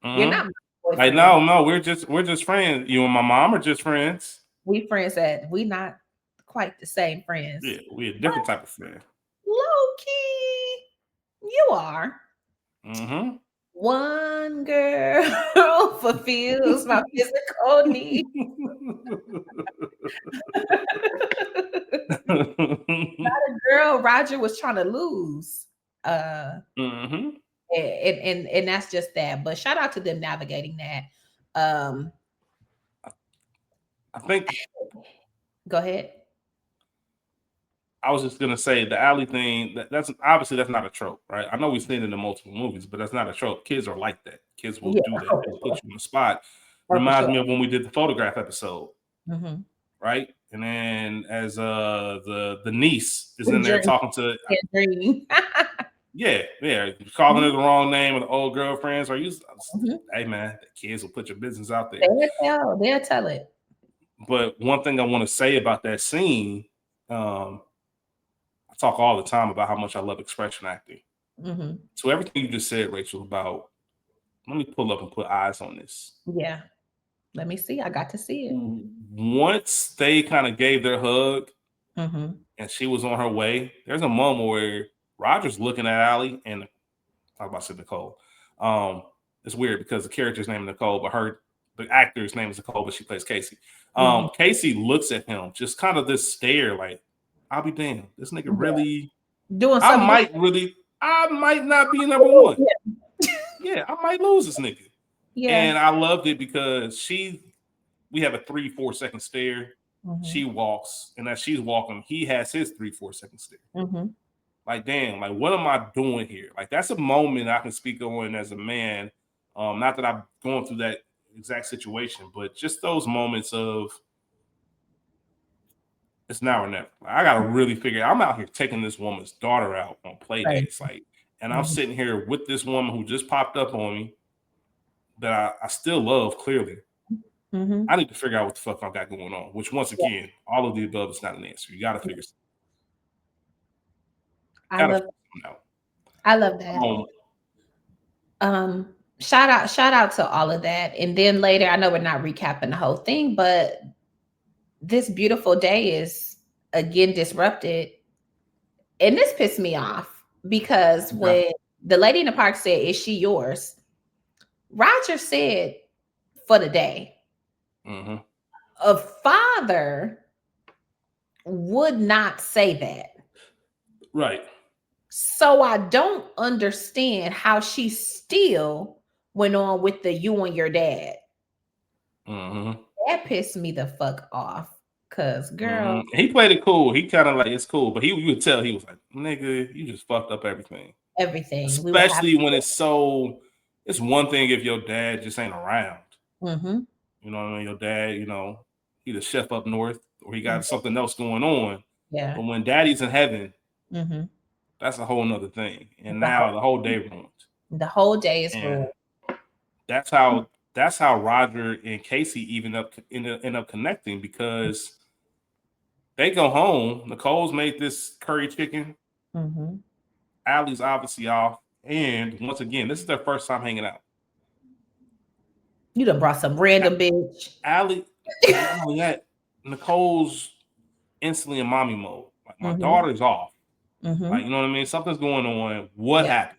You're Mm-hmm. not my Like boyfriend. no, we're just friends. You and my mom are just friends. We friends that we not quite the same friends. Yeah, we're a But different type of friend. low key, you are. Mm-hmm. One girl fulfills my physical need. Not a girl Roger was trying to lose. Uh Mm-hmm. and that's just that. But shout out to them navigating that. Um I think Go ahead. I was just gonna say the alley thing. That's obviously that's not a trope, right? I know we've seen it in multiple movies, but that's not a trope. Kids are like that. Kids will Yeah, do that. for They'll sure. put you on the spot. For Reminds sure. me of when we did the photograph episode, Mhm. right? And then as the niece is in there Tangerine. talking to Tangerine. yeah, calling her the wrong name of the old girlfriends, or you Mhm. hey man, the kids will put your business out there. They'll tell it. But one thing I want to say about that scene, I talk all the time about how much I love expression acting. Mhm. So everything you just said, Rachel, about let me pull up and put eyes on this. Yeah. Let me see. I got to see it. Once they kind of gave their hug Mhm. and she was on her way, there's a moment where Roger's looking at Allie and talk about said Nicole. Um, it's weird because the character's name is Nicole, but the actor's name is Nicole, but she plays Casey. Mhm. Casey looks at him, just kind of this stare, like, I'll be damned. This nigga Yeah. really, Doing something. I might not be number one. Yeah. Yeah, I might lose this nigga. Yeah. And I loved it because we have a 3-4 second stare. She Mhm. walks, and as she's walking, he has his 3-4 second stare. Mhm. Like, damn, like, what am I doing here? Like, that's a moment I can speak on as a man. Not that I'm going through that exact situation, but just those moments of it's now or never. Like, I gotta really figure. I'm out here taking this woman's daughter out on play Right. dates, like, and I'm Mhm. sitting here with this woman who just popped up on me that I still love clearly. Mhm. I need to figure out what the fuck I got going on. Which, once Yeah. again, all of the above is not an answer. You got to figure I something love out. I love that. Um, Um shout out to all of that. And then later, I know we're not recapping the whole thing, but this beautiful day is again disrupted. And this pissed me off because when the lady in the park said, "Is she yours?" Roger said, "For the day." Mm-hmm. A father would not say that. Right. So I don't understand how she still went on with the "you and your dad." Mm-hmm. That pissed me the fuck off. Cause girl, He played it cool. He kind of like it's cool, but you could tell he was like, "Nigga, you just fucked up everything." everything we were Especially having. when it's so. It's one thing if your dad just ain't around. Mm-hmm. You know what I mean? Your dad, he the chef up north, or he got something else going on. Yeah. But when daddy's in heaven, Mm-hmm. that's a whole nother thing. And The now the whole day ruined. whole day is And ruined. that's how Roger and Casey even end up connecting because they go home. Nicole's made this curry chicken. Mm-hmm. Allie's obviously off. And once again, this is their first time hanging out. You done brought some random bitch. Allie, not only that, Nicole's instantly in mommy mode. Like my Mm-hmm. daughter's off. Mm-hmm. Like, you know what I mean? Something's going on. What happened?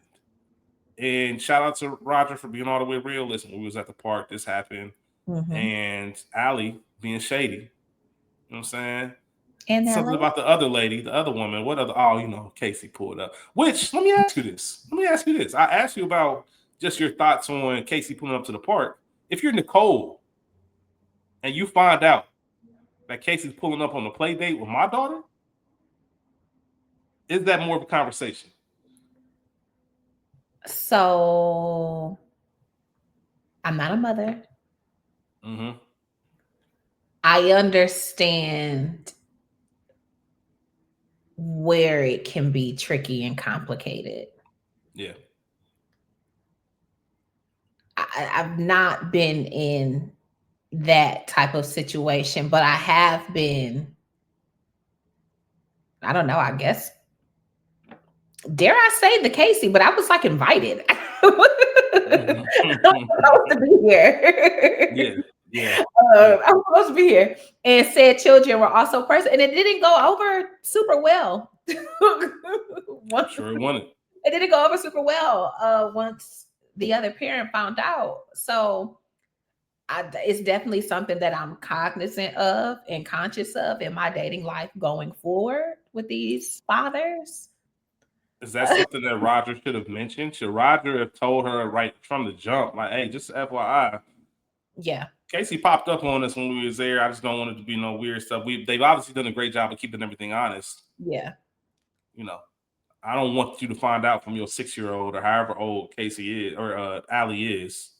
And shout out to Roger for being all the way real. Listen, we was at the park, this happened. Mm-hmm. And Allie being shady. You know what I'm saying? And Something about the other lady, the other woman. What other? Oh, Casey pulled up. Which, let me ask you this. I asked you about just your thoughts on Casey pulling up to the park. If you're Nicole and you find out that Casey's pulling up on a play date with my daughter, is that more of a conversation? So I'm not a mother. Mm-hmm. I understand where it can be tricky and complicated. Yeah. I've not been in that type of situation, but I have been, I don't know, I guess, dare I say the Casey, but I was like invited. I'm supposed to be here. Yeah. I'm supposed to be here. And said children were also present, and it didn't go over super well. Sure wanted. It didn't go over super well once the other parent found out. So it's definitely something that I'm cognizant of and conscious of in my dating life going forward with these fathers. Is that something that Roger should have mentioned? Should Roger have told her right from the jump, like, hey, just FYI? Yeah. Casey popped up on us when we was there. I just don't want it to be no weird stuff. They've obviously done a great job of keeping everything honest. Yeah. I don't want you to find out from your 6-year-old or however old Casey is or Allie is.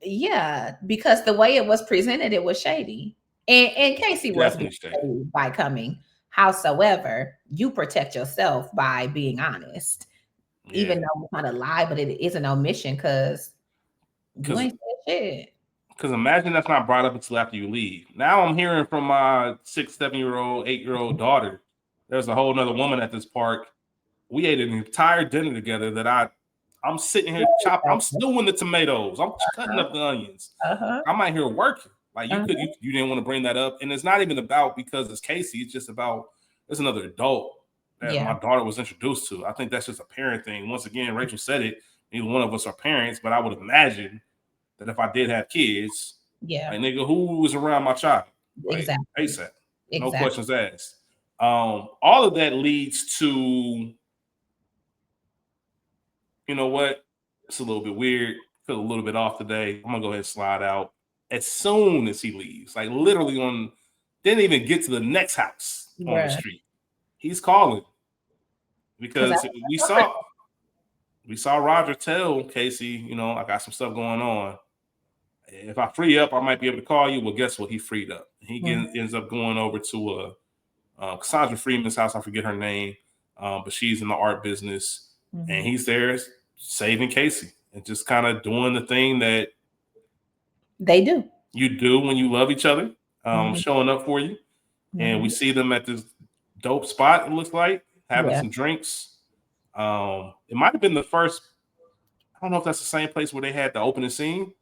Yeah, because the way it was presented, it was shady. And Casey wasn't shady by coming. Howsoever, you protect yourself by being honest. Yeah. Even though it's not a lie, but it is an omission because you ain't said shit. Because imagine that's not brought up until after you leave. Now I'm hearing from my 6, 7-year-old, 8-year-old daughter. There's a whole nother woman at this park. We ate an entire dinner together that I'm sitting here chopping. I'm stewing the tomatoes. I'm cutting up the onions. I'm out here working. Like you didn't want to bring that up. And it's not even about because it's Casey. It's just about there's another adult that my daughter was introduced to. I think that's just a parent thing. Once again, Rachel said it. Neither one of us are parents, but I would imagine that if I did have kids, like nigga, who was around my child? Like, exactly. ASAP. No questions asked. All of that leads to, you know what? It's a little bit weird. Feel a little bit off today. I'm gonna go ahead and slide out as soon as he leaves. Like literally didn't even get to the next house on the street. He's calling because we saw Roger tell Casey, I got some stuff going on. If I free up, I might be able to call you. Well, guess what? He freed up. He ends up going over to Cassandra Freeman's house. I forget her name, but she's in the art business, and he's there saving Casey and just kind of doing the thing that they do. You do when you love each other, showing up for you. And we see them at this dope spot. It looks like having some drinks. It might have been the first. I don't know if that's the same place where they had the opening scene.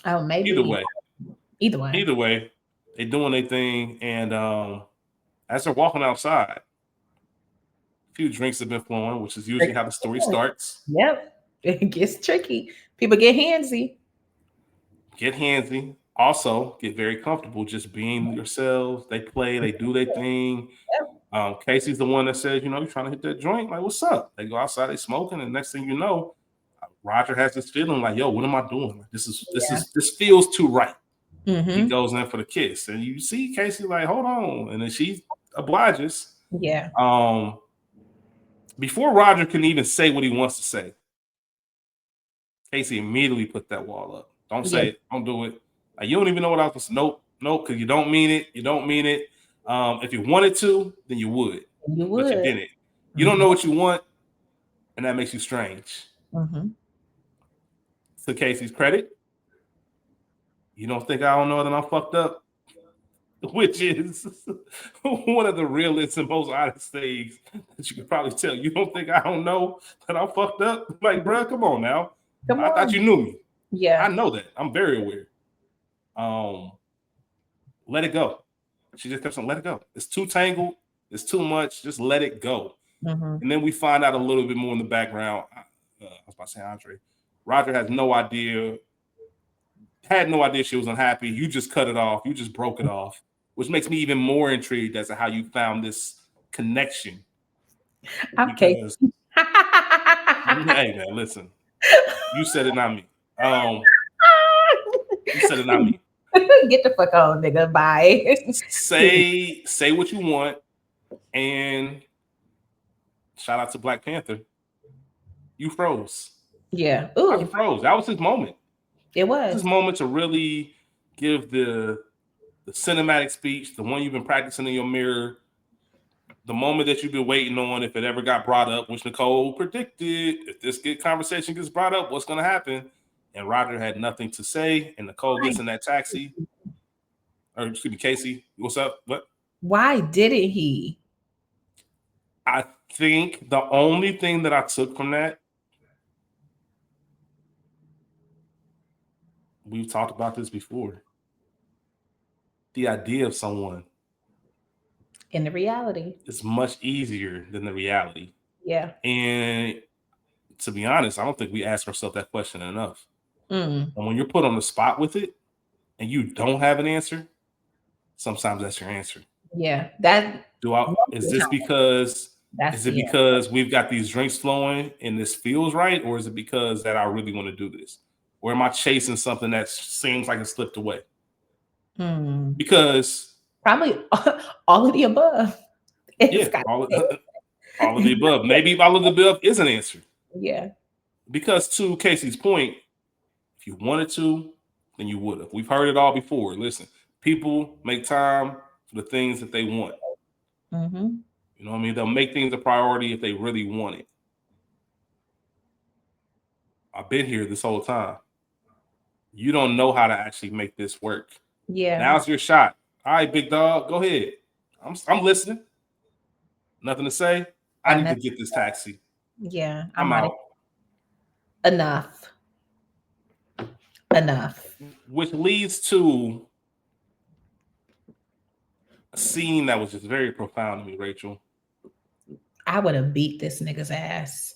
Oh, maybe. Either way, they doing their thing, and as they're walking outside, a few drinks have been flowing, which is usually how the story starts. Yep, it gets tricky. People get handsy. Also get very comfortable just being yourselves. They play, they do their thing. Casey's the one that says, you know, you're trying to hit that joint. Like, what's up? They go outside, they smoking, and next thing you know, Roger has this feeling like, yo, what am I doing? Like, this feels too right. Mm-hmm. He goes in for the kiss, and you see Casey like, hold on, and then she obliges. Yeah. Before Roger can even say what he wants to say, Casey immediately put that wall up. Don't say it. Don't do it. Like, you don't even know what I was supposed to. Nope, because you don't mean it. You don't mean it. If you wanted to, then you would. But you didn't. You don't know what you want, and that makes you strange. Mm-hmm. To Casey's credit, you don't think I don't know that I'm fucked up? Which is one of the realest and most honest things that you could probably tell. You don't think I don't know that I'm fucked up? Like, bro, come on now. I thought you knew me. Yeah. I know that. I'm very aware. Let it go. She just kept saying, let it go. It's too tangled. It's too much. Just let it go. Mm-hmm. And then we find out a little bit more in the background. I was about to say Andre. Roger had no idea she was unhappy. You just cut it off. You just broke it off, which makes me even more intrigued as to how you found this connection. Okay. Hey, man, listen. You said it, not me. You said it, not me. Get the fuck on, nigga. Bye. Say what you want, and shout out to Black Panther. You froze. Yeah. Roger froze. That was his moment. It was his moment to really give the cinematic speech, the one you've been practicing in your mirror, the moment that you've been waiting on, if it ever got brought up, which Nicole predicted. If this conversation gets brought up, what's going to happen? And Roger had nothing to say, and Nicole gets in that taxi. Or excuse me, Casey, what's up? What? Why didn't he? I think the only thing that I took from that, we've talked about this before, the idea of someone in the reality is much easier than the reality. Yeah. And to be honest, I don't think we ask ourselves that question enough. And when you're put on the spot with it and you don't have an answer, sometimes that's your answer. Yeah. Is this because because we've got these drinks flowing and this feels right? Or is it because that I really want to do this? Or am I chasing something that seems like it slipped away? Because probably all of the above. All of the above. Maybe all of the above is an answer. Yeah. Because to Casey's point, if you wanted to, then you would have. We've heard it all before. Listen, people make time for the things that they want. Mm-hmm. You know what I mean? They'll make things a priority if they really want it. I've been here this whole time. You don't know how to actually make this work. Yeah. Now's your shot. All right, big dog, go ahead. I'm listening. Nothing to say. I need to get this taxi. Yeah. I'm out. Enough. Which leads to a scene that was just very profound to me, Rachel. I would have beat this nigga's ass.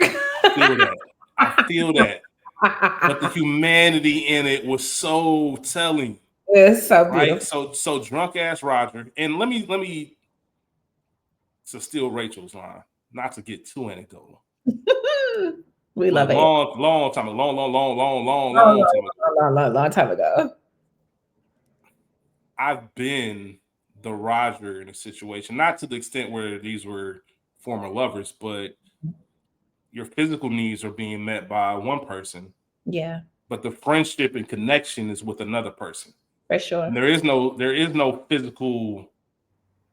I feel that. But the humanity in it was so telling. It's so beautiful. Right? So drunk ass Roger. And let me to steal Rachel's line, not to get too anecdotal. We love it. Long time ago. I've been the Roger in a situation, not to the extent where these were former lovers, but your physical needs are being met by one person. Yeah. But the friendship and connection is with another person. For sure. And there is no physical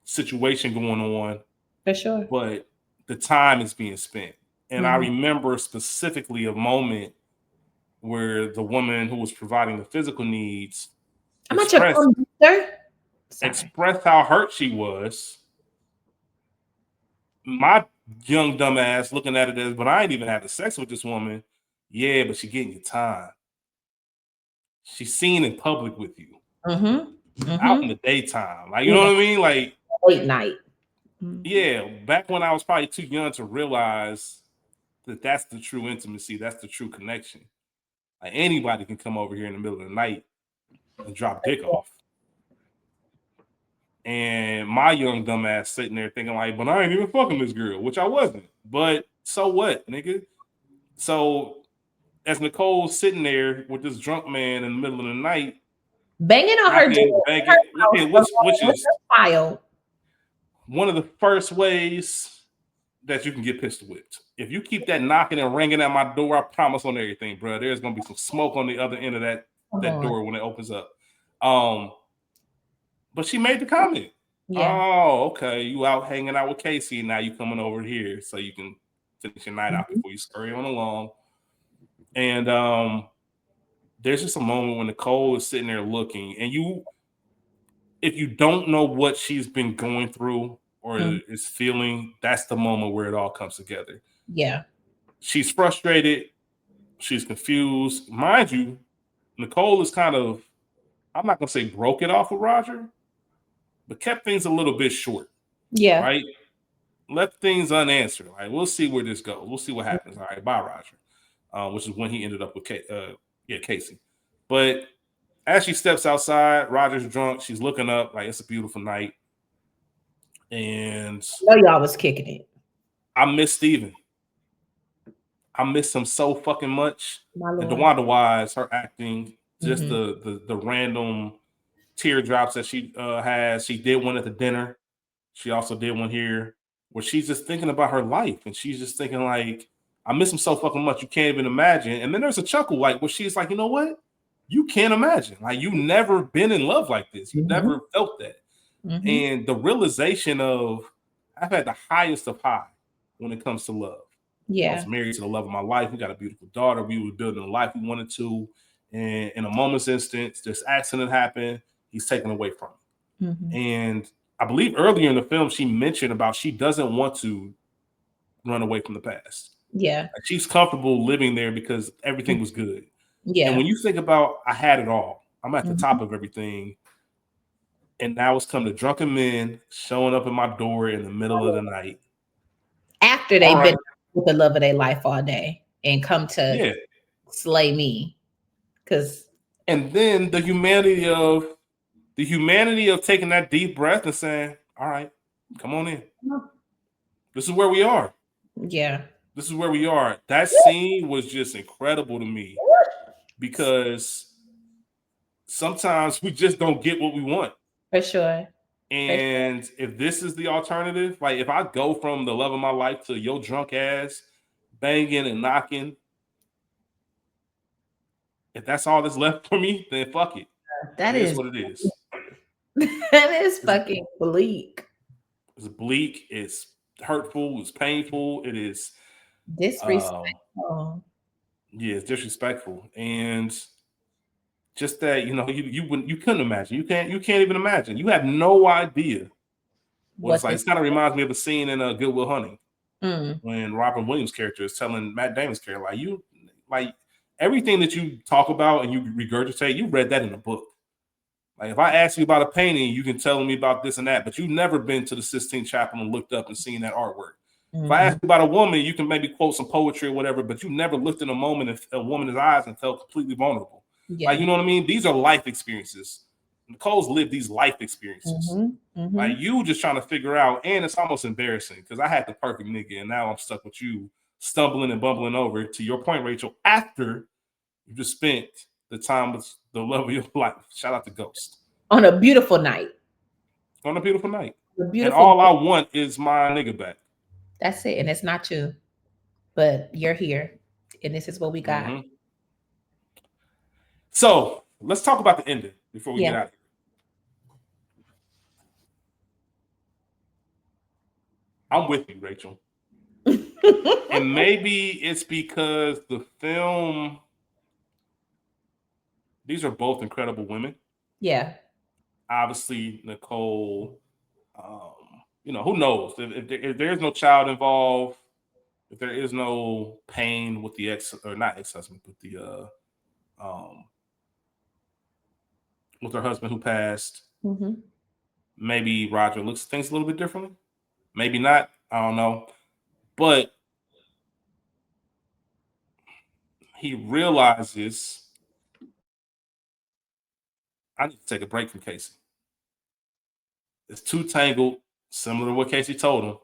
situation going on. For sure. But the time is being spent. And I remember specifically a moment where the woman who was providing the physical needs expressed how hurt she was. My young dumbass looking at it as, but I ain't even having sex with this woman. Yeah, but she getting your time. She's seen in public with you. Out in the daytime. Like, you know what I mean? Like late night. Yeah, back when I was probably too young to realize that that's the true intimacy, that's the true connection. Like anybody can come over here in the middle of the night and drop dick off. And my young dumbass sitting there thinking like, but I ain't even fucking this girl, which I wasn't. But so what, nigga? So as Nicole's sitting there with this drunk man in the middle of the night, banging on her door, which is one of the first ways that you can get pistol whipped. If you keep that knocking and ringing at my door, I promise on everything, bro. There's gonna be some smoke on the other end of that door when it opens up. But she made the comment. Yeah. Oh, okay. You out hanging out with Casey, now you coming over here so you can finish your night out before you scurry on along. And there's just a moment when Nicole is sitting there looking, and if you don't know what she's been going through or is feeling, that's the moment where it all comes together. Yeah. She's frustrated. She's confused. Mind you, Nicole is kind of, I'm not going to say broke it off with Roger, but kept things a little bit short. Yeah. Right? Left things unanswered. Like, we'll see where this goes. We'll see what happens. All right, bye, Roger. Which is when he ended up with Casey. But as she steps outside, Roger's drunk. She's looking up like it's a beautiful night. And I know y'all was kicking it. I miss Steven. I miss him so fucking much. And DeWanda Wise, her acting, just the random teardrops that she has. She did one at the dinner. She also did one here where she's just thinking about her life. And she's just thinking like, I miss him so fucking much. You can't even imagine. And then there's a chuckle like where she's like, you know what? You can't imagine. Like, you've never been in love like this. You never felt that. And the realization of, I've had the highest of high when it comes to love. Yeah. I was married to the love of my life. We got a beautiful daughter. We were building the life we wanted to. And in a moment's instance, this accident happened. He's taken away from me. And I believe earlier in the film, she mentioned about she doesn't want to run away from the past. Yeah. Like, she's comfortable living there because everything was good. Yeah. And when you think about, I had it all. I'm at the top of everything. And now it's come to drunken men showing up at my door in the middle of the night. After they've been with the love of their life all day and come to slay me. And then the humanity of taking that deep breath and saying, all right, come on in. This is where we are. Yeah. This is where we are. That scene was just incredible to me because sometimes we just don't get what we want. For sure. And if this is the alternative, like if I go from the love of my life to your drunk ass banging and knocking, if that's all that's left for me, then fuck it. That is what it is. That is fucking bleak. It's bleak. It's hurtful. It's painful. It is disrespectful. Yeah, it's disrespectful. And just that, you couldn't imagine. You can't even imagine. You have no idea what it's like. It kind of reminds me of a scene in Good Will Hunting when Robin Williams' character is telling Matt Damon's character, like everything that you talk about and you regurgitate, you read that in a book. Like if I ask you about a painting, you can tell me about this and that, but you've never been to the Sistine Chapel and looked up and seen that artwork. If I ask you about a woman, you can maybe quote some poetry or whatever, but you never looked in a woman's eyes and felt completely vulnerable. Yeah. Like, you know what I mean? These are life experiences. Nicole's lived these life experiences. Like you just trying to figure out, and it's almost embarrassing because I had the perfect nigga and now I'm stuck with you stumbling and bumbling over, to your point, Rachel, after you just spent the time with the love of your life. Shout out to Ghost. On a beautiful night. On a beautiful night. And all I want is my nigga back. That's it. And it's not you. But you're here. And this is what we got. So let's talk about the ending before we get out of here. I'm with you, Rachel. And maybe it's because the film, these are both incredible women. Yeah. Obviously, Nicole who knows if there's no child involved, if there is no pain with the not ex-husband, but the um with her husband who passed, maybe Roger looks at things a little bit differently. Maybe not. I don't know. But he realizes I need to take a break from Casey. It's too tangled, similar to what Casey told him.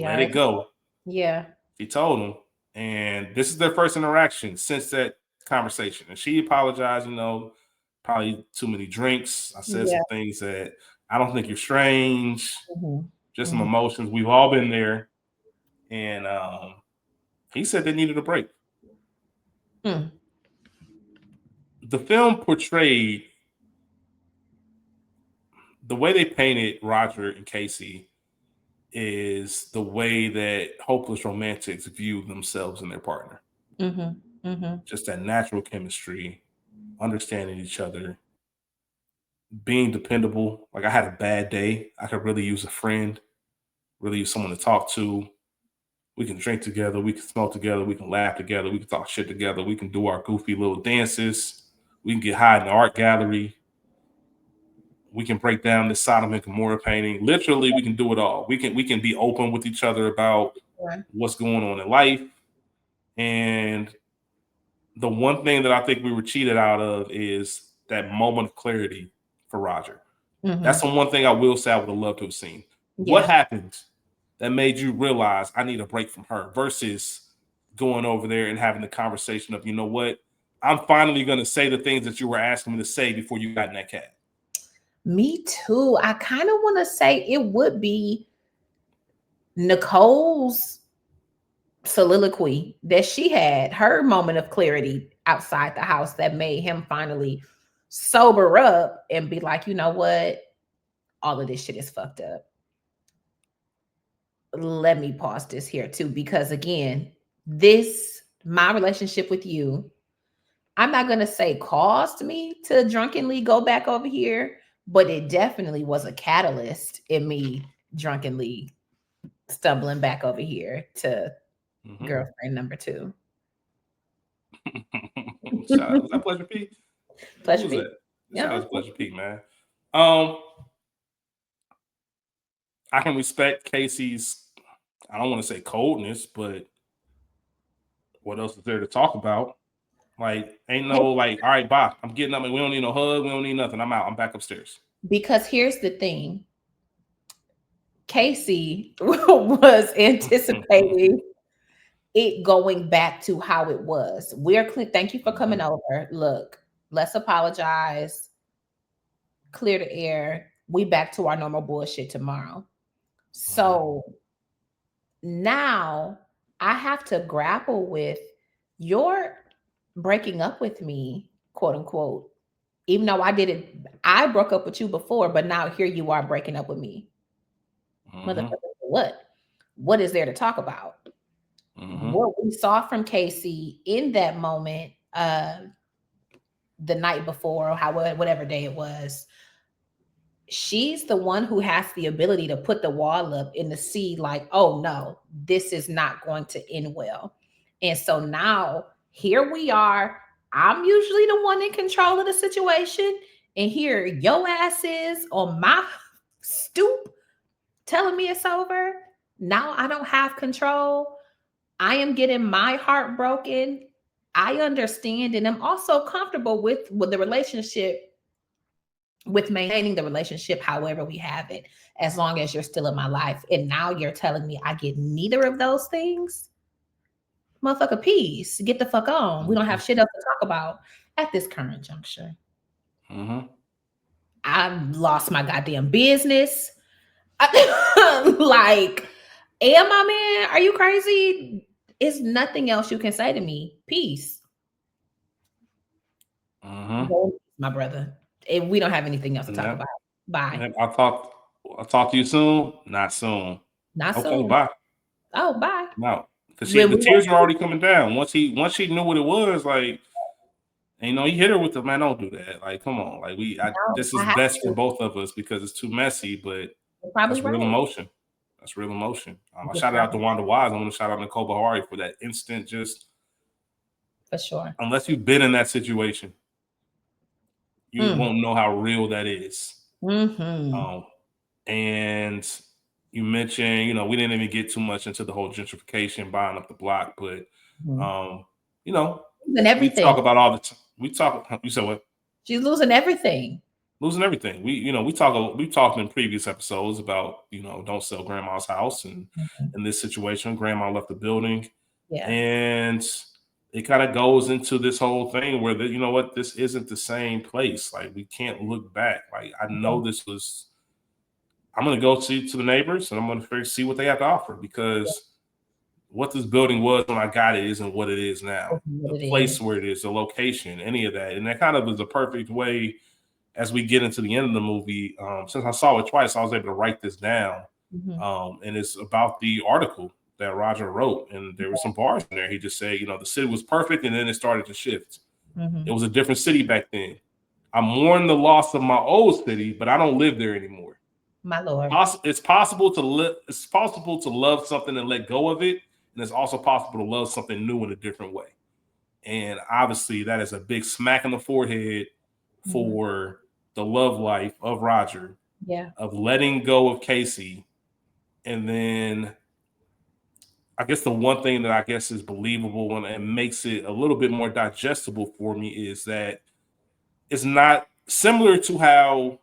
Let it go. Yeah. He told him. And this is their first interaction since that conversation. And she apologized, probably too many drinks. I said some things that I don't think you're strange. Just some emotions. We've all been there. And he said they needed a break. The film portrayed the way they painted Roger and Casey is the way that hopeless romantics view themselves and their partner. Just that natural chemistry, understanding each other, being dependable. Like I had a bad day. I could really use a friend, really use someone to talk to. We can drink together. We can smoke together. We can laugh together. We can talk shit together. We can do our goofy little dances. We can get high in the art gallery. We can break down this Sodom and Gomorrah painting. Literally, we can do it all. We can be open with each other about what's going on in life. And the one thing that I think we were cheated out of is that moment of clarity for Roger. That's the one thing I will say I would have loved to have seen. What happened that made you realize I need a break from her versus going over there and having the conversation of, you know what? I'm finally going to say the things that you were asking me to say before you got in that cab. Me too. I kind of want to say it would be Nicole's soliloquy that she had, her moment of clarity outside the house that made him finally sober up and be like, you know what? All of this shit is fucked up. Let me pause this here too, because again, my relationship with you, I'm not going to say caused me to drunkenly go back over here, but it definitely was a catalyst in me drunkenly stumbling back over here to girlfriend number 2. Shout out. Was that Pleasure P? Pleasure P. Shout out to Pleasure P, man. I can respect Casey's, I don't want to say coldness, but what else is there to talk about? Like, ain't no like, all right, bye. I'm getting up and we don't need no hug. We don't need nothing. I'm out. I'm back upstairs. Because here's the thing. Casey was anticipating it going back to how it was. Thank you for coming over. Look, let's apologize. Clear the air. We back to our normal bullshit tomorrow. So now I have to grapple with your breaking up with me, quote unquote. Even though I broke up with you before, but now here you are breaking up with me. Motherfucker, what? What is there to talk about? What we saw from Casey in that moment, the night before, or whatever day it was, she's the one who has the ability to put the wall up and to see like, oh no, this is not going to end well. And so now here we are. I'm usually the one in control of the situation. And here your ass is on my stoop telling me it's over. Now I don't have control. I am getting my heart broken. I understand and I'm also comfortable with the relationship, with maintaining the relationship however we have it, as long as you're still in my life. And now you're telling me I get neither of those things? Motherfucker, peace. Get the fuck on. We don't have shit else to talk about at this current juncture. I've lost my goddamn business. Like, am I man? Are you crazy? It's nothing else you can say to me. Peace. My brother. And we don't have anything else to talk about. Bye. I'll talk to you soon. Not soon. Not okay, soon. Bye. Oh, bye. No. Because the tears were already coming down. Once she knew what it was, like, he hit her with the, man, don't do that. Like, come on. Like, this is best for both of us because it's too messy, but that's real emotion. That's real emotion. I shout out DeWanda Wise. I want to shout out Nicole Beharie for that instant. Just for sure. Unless you've been in that situation, you won't know how real that is. Mm-hmm. And you mentioned, we didn't even get too much into the whole gentrification, buying up the block, but losing everything. We talk about all the time. You said what? She's losing everything. Losing everything. We talked in previous episodes about, don't sell grandma's house, and in this situation, grandma left the building. Yeah. And it kind of goes into this whole thing where this isn't the same place. Like, we can't look back. Like, I know I'm going to go to the neighbors, and I'm going to see what they have to offer, because what this building was when I got it isn't what it is now. The place where it is, the location, any of that. And that kind of is the perfect way as we get into the end of the movie. Since I saw it twice, I was able to write this down. And it's about the article that Roger wrote. And there were some bars in there. He just said, the city was perfect, and then it started to shift. It was a different city back then. I mourn the loss of my old city, but I don't live there anymore. My Lord. It's possible to love something and let go of it. And it's also possible to love something new in a different way. And obviously that is a big smack in the forehead for the love life of Roger, of letting go of Casey. And then I guess the one thing that I guess is believable and makes it a little bit more digestible for me is that it's not similar to how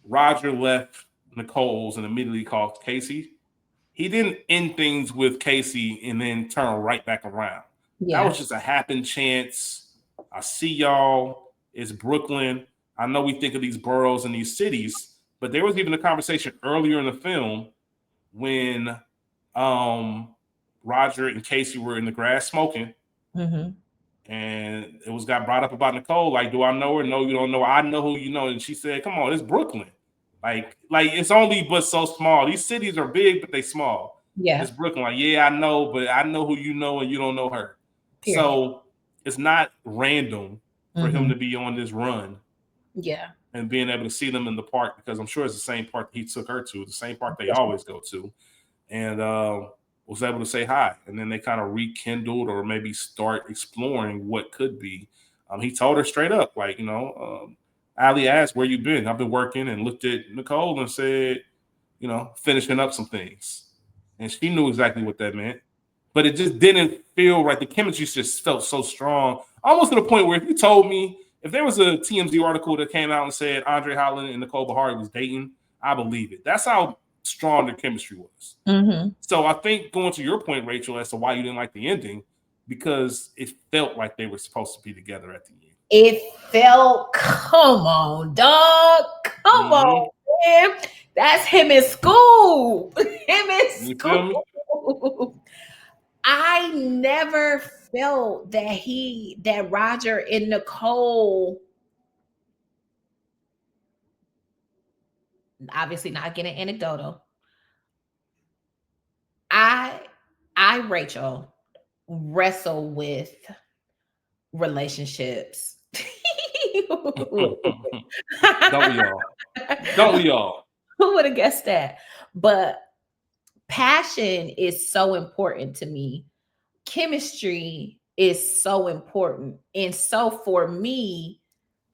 Roger left Nicole's and immediately called Casey. He didn't end things with Casey and then turn right back around. That was just a happen chance. I see y'all. It's Brooklyn. I know we think of these boroughs and these cities, but there was even a conversation earlier in the film when Roger and Casey were in the grass smoking. And it got brought up about Nicole. Like, do I know her? No, you don't know her. I know who you know. And she said, come on, it's Brooklyn. Like it's only but so small. These cities are big, but they small. Yeah. It's Brooklyn. Like, yeah, I know, but I know who you know and you don't know her. Period. So it's not random for him to be on this run. Yeah. And being able to see them in the park, because I'm sure it's the same park he took her to, the same park they always go to. And was able to say hi. And then they kind of rekindled or maybe start exploring what could be. He told her straight up, like, Ali asked, where you been? I've been working, and looked at Nicole and said, finishing up some things. And she knew exactly what that meant. But it just didn't feel right. The chemistry just felt so strong, almost to the point where if you told me, if there was a TMZ article that came out and said Andre Holland and Nicole Beharie was dating, I believe it. That's how strong their chemistry was. So I think, going to your point, Rachel, as to why you didn't like the ending, because it felt like they were supposed to be together at the end. It felt, come on, dog. Come on, man. That's him in school. Him in school. I never felt that Roger and Nicole, obviously not getting anecdotal. I, Rachel, wrestle with relationships. Don't we all? Who would have guessed that? But passion is so important to me. Chemistry is so important. And so for me,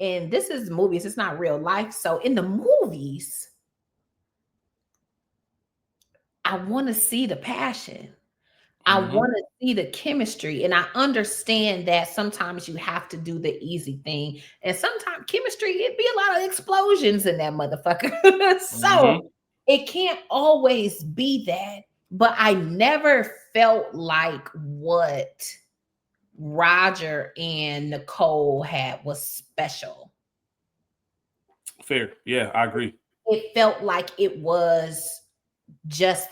and this is movies, it's not real life. So in the movies, I want to see the passion. I want to see the chemistry. And I understand that sometimes you have to do the easy thing. And sometimes chemistry, it'd be a lot of explosions in that motherfucker. So it can't always be that. But I never felt like what Roger and Nicole had was special. Fair. Yeah, I agree. It felt like it was just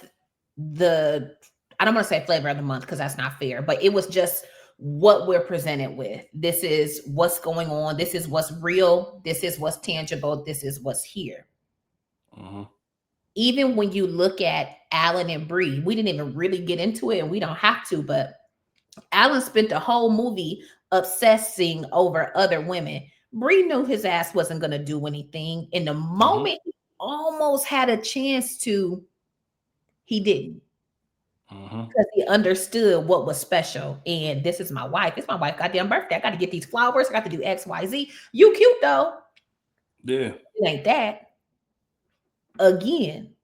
I don't want to say flavor of the month because that's not fair, but it was just what we're presented with. This is what's going on. This is what's real. This is what's tangible. This is what's here. Even when you look at Alan and Bree, we didn't even really get into it, and we don't have to, but Alan spent the whole movie obsessing over other women. Bree knew his ass wasn't going to do anything. In the moment he almost had a chance to, He didn't. Because he understood what was special. And this is my wife. It's my wife's goddamn birthday. I got to get these flowers. I got to do X, Y, Z. You cute though. Yeah. It ain't that. Again,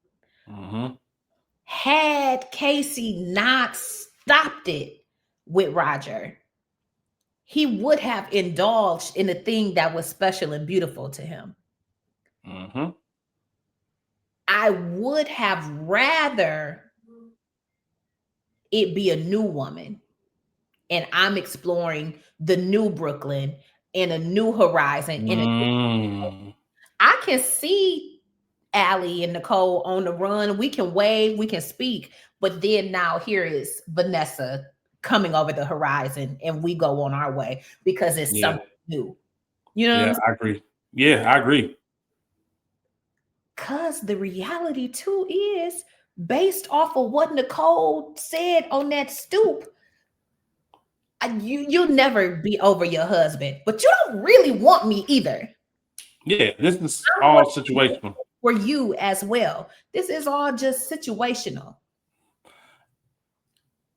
had Casey not stopped it with Roger, he would have indulged in the thing that was special and beautiful to him. I would have rather it be a new woman and I'm exploring the new Brooklyn and a new horizon. I can see Allie and Nicole on the run. We can wave, we can speak, but then now here is Vanessa coming over the horizon and we go on our way because it's something new. You know what I'm saying? I agree. Yeah, I agree. Because the reality too is based off of what Nicole said on that stoop, you'll never be over your husband, but you don't really want me either. Yeah, this is all situational. For you as well. This is all just situational.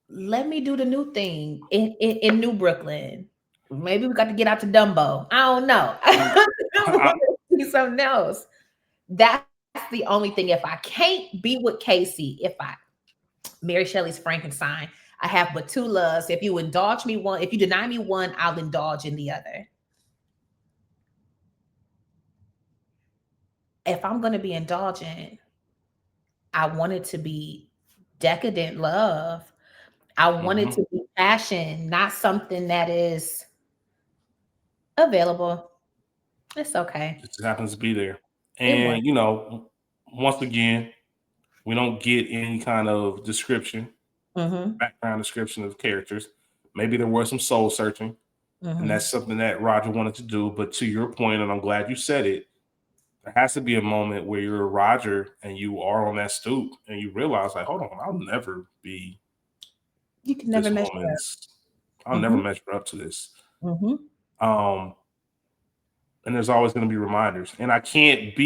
Let me do the new thing in New Brooklyn. Maybe we got to get out to Dumbo. I don't know. Do something else. That's the only thing. If I can't be with Casey, Mary Shelley's Frankenstein, I have but two loves. If you indulge me one, if you deny me one, I'll indulge in the other. If I'm going to be indulgent, I want it to be decadent love. I want it to be passion, not something that is available. It's okay. It just happens to be there. And, you know, once again, we don't get any kind of description, background description of characters. Maybe there was some soul searching, and that's something that Roger wanted to do. But to your point, and I'm glad you said it, there has to be a moment where you're Roger and you are on that stoop and you realize, like, hold on, I'll never be. You can never measure up. I'll never measure up to this. And there's always going to be reminders. And I can't tell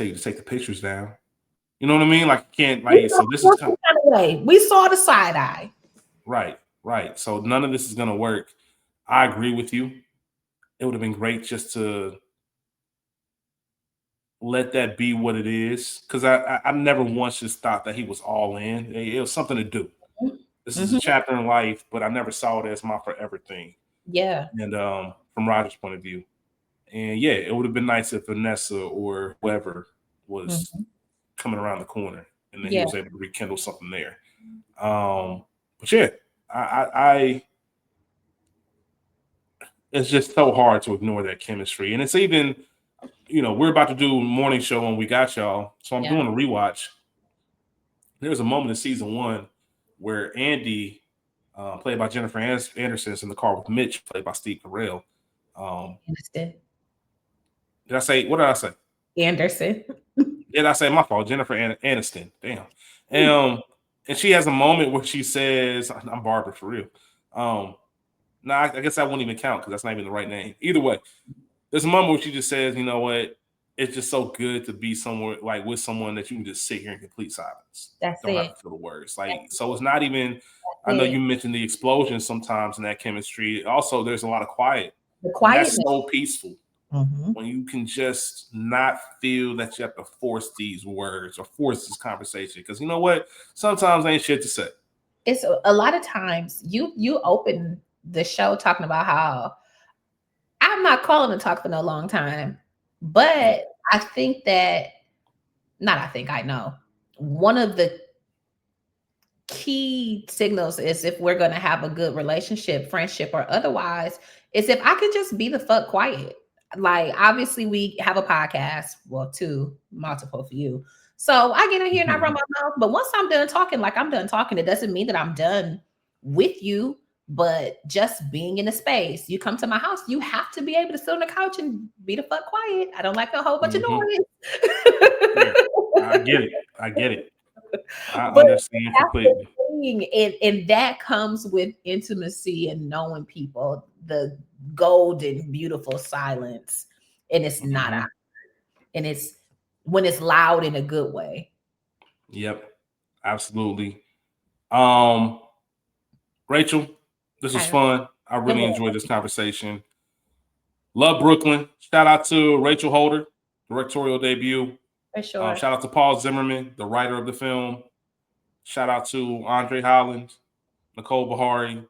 you to take the pictures down. You know what I mean? Like, can't, like, so this is kind of way. We saw the side eye. Right. So none of this is going to work. I agree with you. It would have been great just to let that be what it is. Because I never once just thought that he was all in. It was something to do. This is a chapter in life, but I never saw it as my forever thing. Yeah. And from Roger's point of view. And yeah, it would have been nice if Vanessa or whoever was coming around the corner and then he was able to rekindle something there. But yeah, I it's just so hard to ignore that chemistry. And it's even, you know, we're about to do morning show on We Got Y'all. So I'm doing a rewatch. There's a moment in season 1 where Andy, played by Jennifer Anderson, is in the car with Mitch, played by Steve Carell. Did I say, what did I say? Anderson. Did I say, my fault? Jennifer Aniston. Damn. And she has a moment where she says, I'm Barbara for real. No, I guess that wouldn't even count because that's not even the right name. Either way, there's a moment where she just says, you know what? It's just so good to be somewhere like with someone that you can just sit here in complete silence. Don't have to feel the words. Like, so it's not even, I know you mentioned the explosion sometimes in that chemistry. Also, there's a lot of quiet. The quiet. That's so peaceful. When you can just not feel that you have to force these words or force this conversation. Because you know what? Sometimes ain't shit to say. It's a lot of times you open the show talking about how I'm not calling to talk for no long time. But I think that, I know. One of the key signals is if we're going to have a good relationship, friendship, or otherwise, is if I could just be the fuck quiet. Like, obviously, we have a podcast. Well, multiple for you. So I get in here and I run my mouth. But once I'm done talking, like I'm done talking, it doesn't mean that I'm done with you. But just being in a space, you come to my house, you have to be able to sit on the couch and be the fuck quiet. I don't like a whole bunch of noise. Yeah, I get it. I understand completely. And that comes with intimacy and knowing people, the golden, beautiful silence. And it's not awkward. And it's when it's loud in a good way. Yep, absolutely. Rachel, this was fun. I really enjoyed this conversation. Love Brooklyn. Shout out to Rachel Holder, directorial debut. For sure. Shout out to Paul Zimmerman, the writer of the film. Shout out to Andre Holland, Nicole Beharie,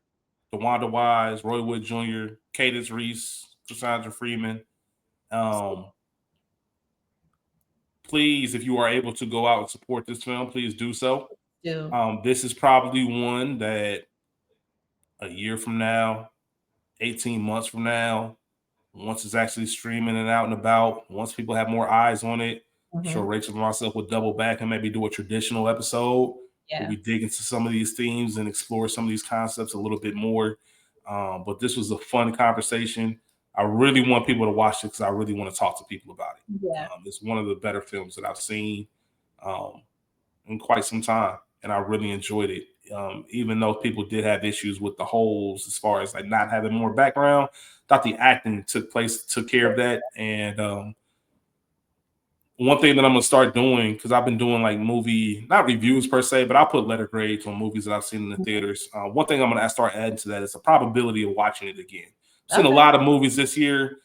DeWanda Wise, Roy Wood Jr., Cadence Reese, Cassandra Freeman. Please, if you are able to go out and support this film, please do so. This is probably one that a year from now, 18 months from now, once it's actually streaming and out and about, once people have more eyes on it, I'm sure Rachel and myself would double back and maybe do a traditional episode where we dig into some of these themes and explore some of these concepts a little bit more. But this was a fun conversation. I really want people to watch it because I really want to talk to people about it. Yeah. It's one of the better films that I've seen in quite some time, and I really enjoyed it. Even though people did have issues with the holes as far as like not having more background, thought the acting took care of that. And one thing that I'm gonna start doing, because I've been doing like movie, not reviews per se, but I'll put letter grades on movies that I've seen in the theaters. One thing I'm gonna start adding to that is the probability of watching it again. I've seen a lot of movies this year.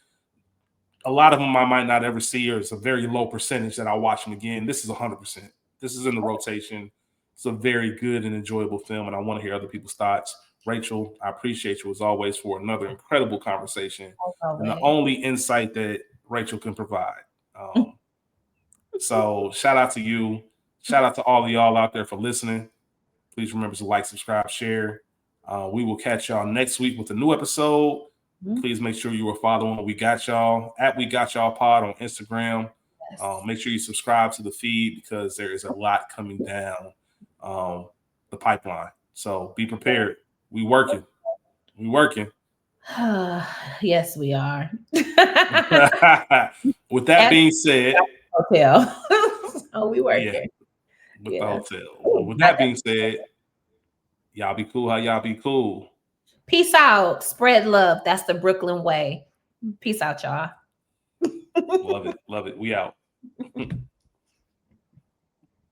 A lot of them I might not ever see, or it's a very low percentage that I'll watch them again. This is 100%. This is in the rotation. It's a very good and enjoyable film, and I want to hear other people's thoughts. Rachel, I appreciate you as always for another incredible conversation and the only insight that Rachel can provide. So shout out to you. Shout out to all of y'all out there for listening. Please remember to like, subscribe, share. We will catch y'all next week with a new episode. Please make sure you are following We Got Y'all at We Got Y'all Pod on Instagram. Make sure you subscribe to the feed because there is a lot coming down the pipeline. So be prepared. We working. Yes, we are. With that being said, hotel. Oh, we working. Yeah, with the hotel. With that being said, y'all be cool how y'all be cool. Peace out. Spread love. That's the Brooklyn way. Peace out, y'all. Love it. We out.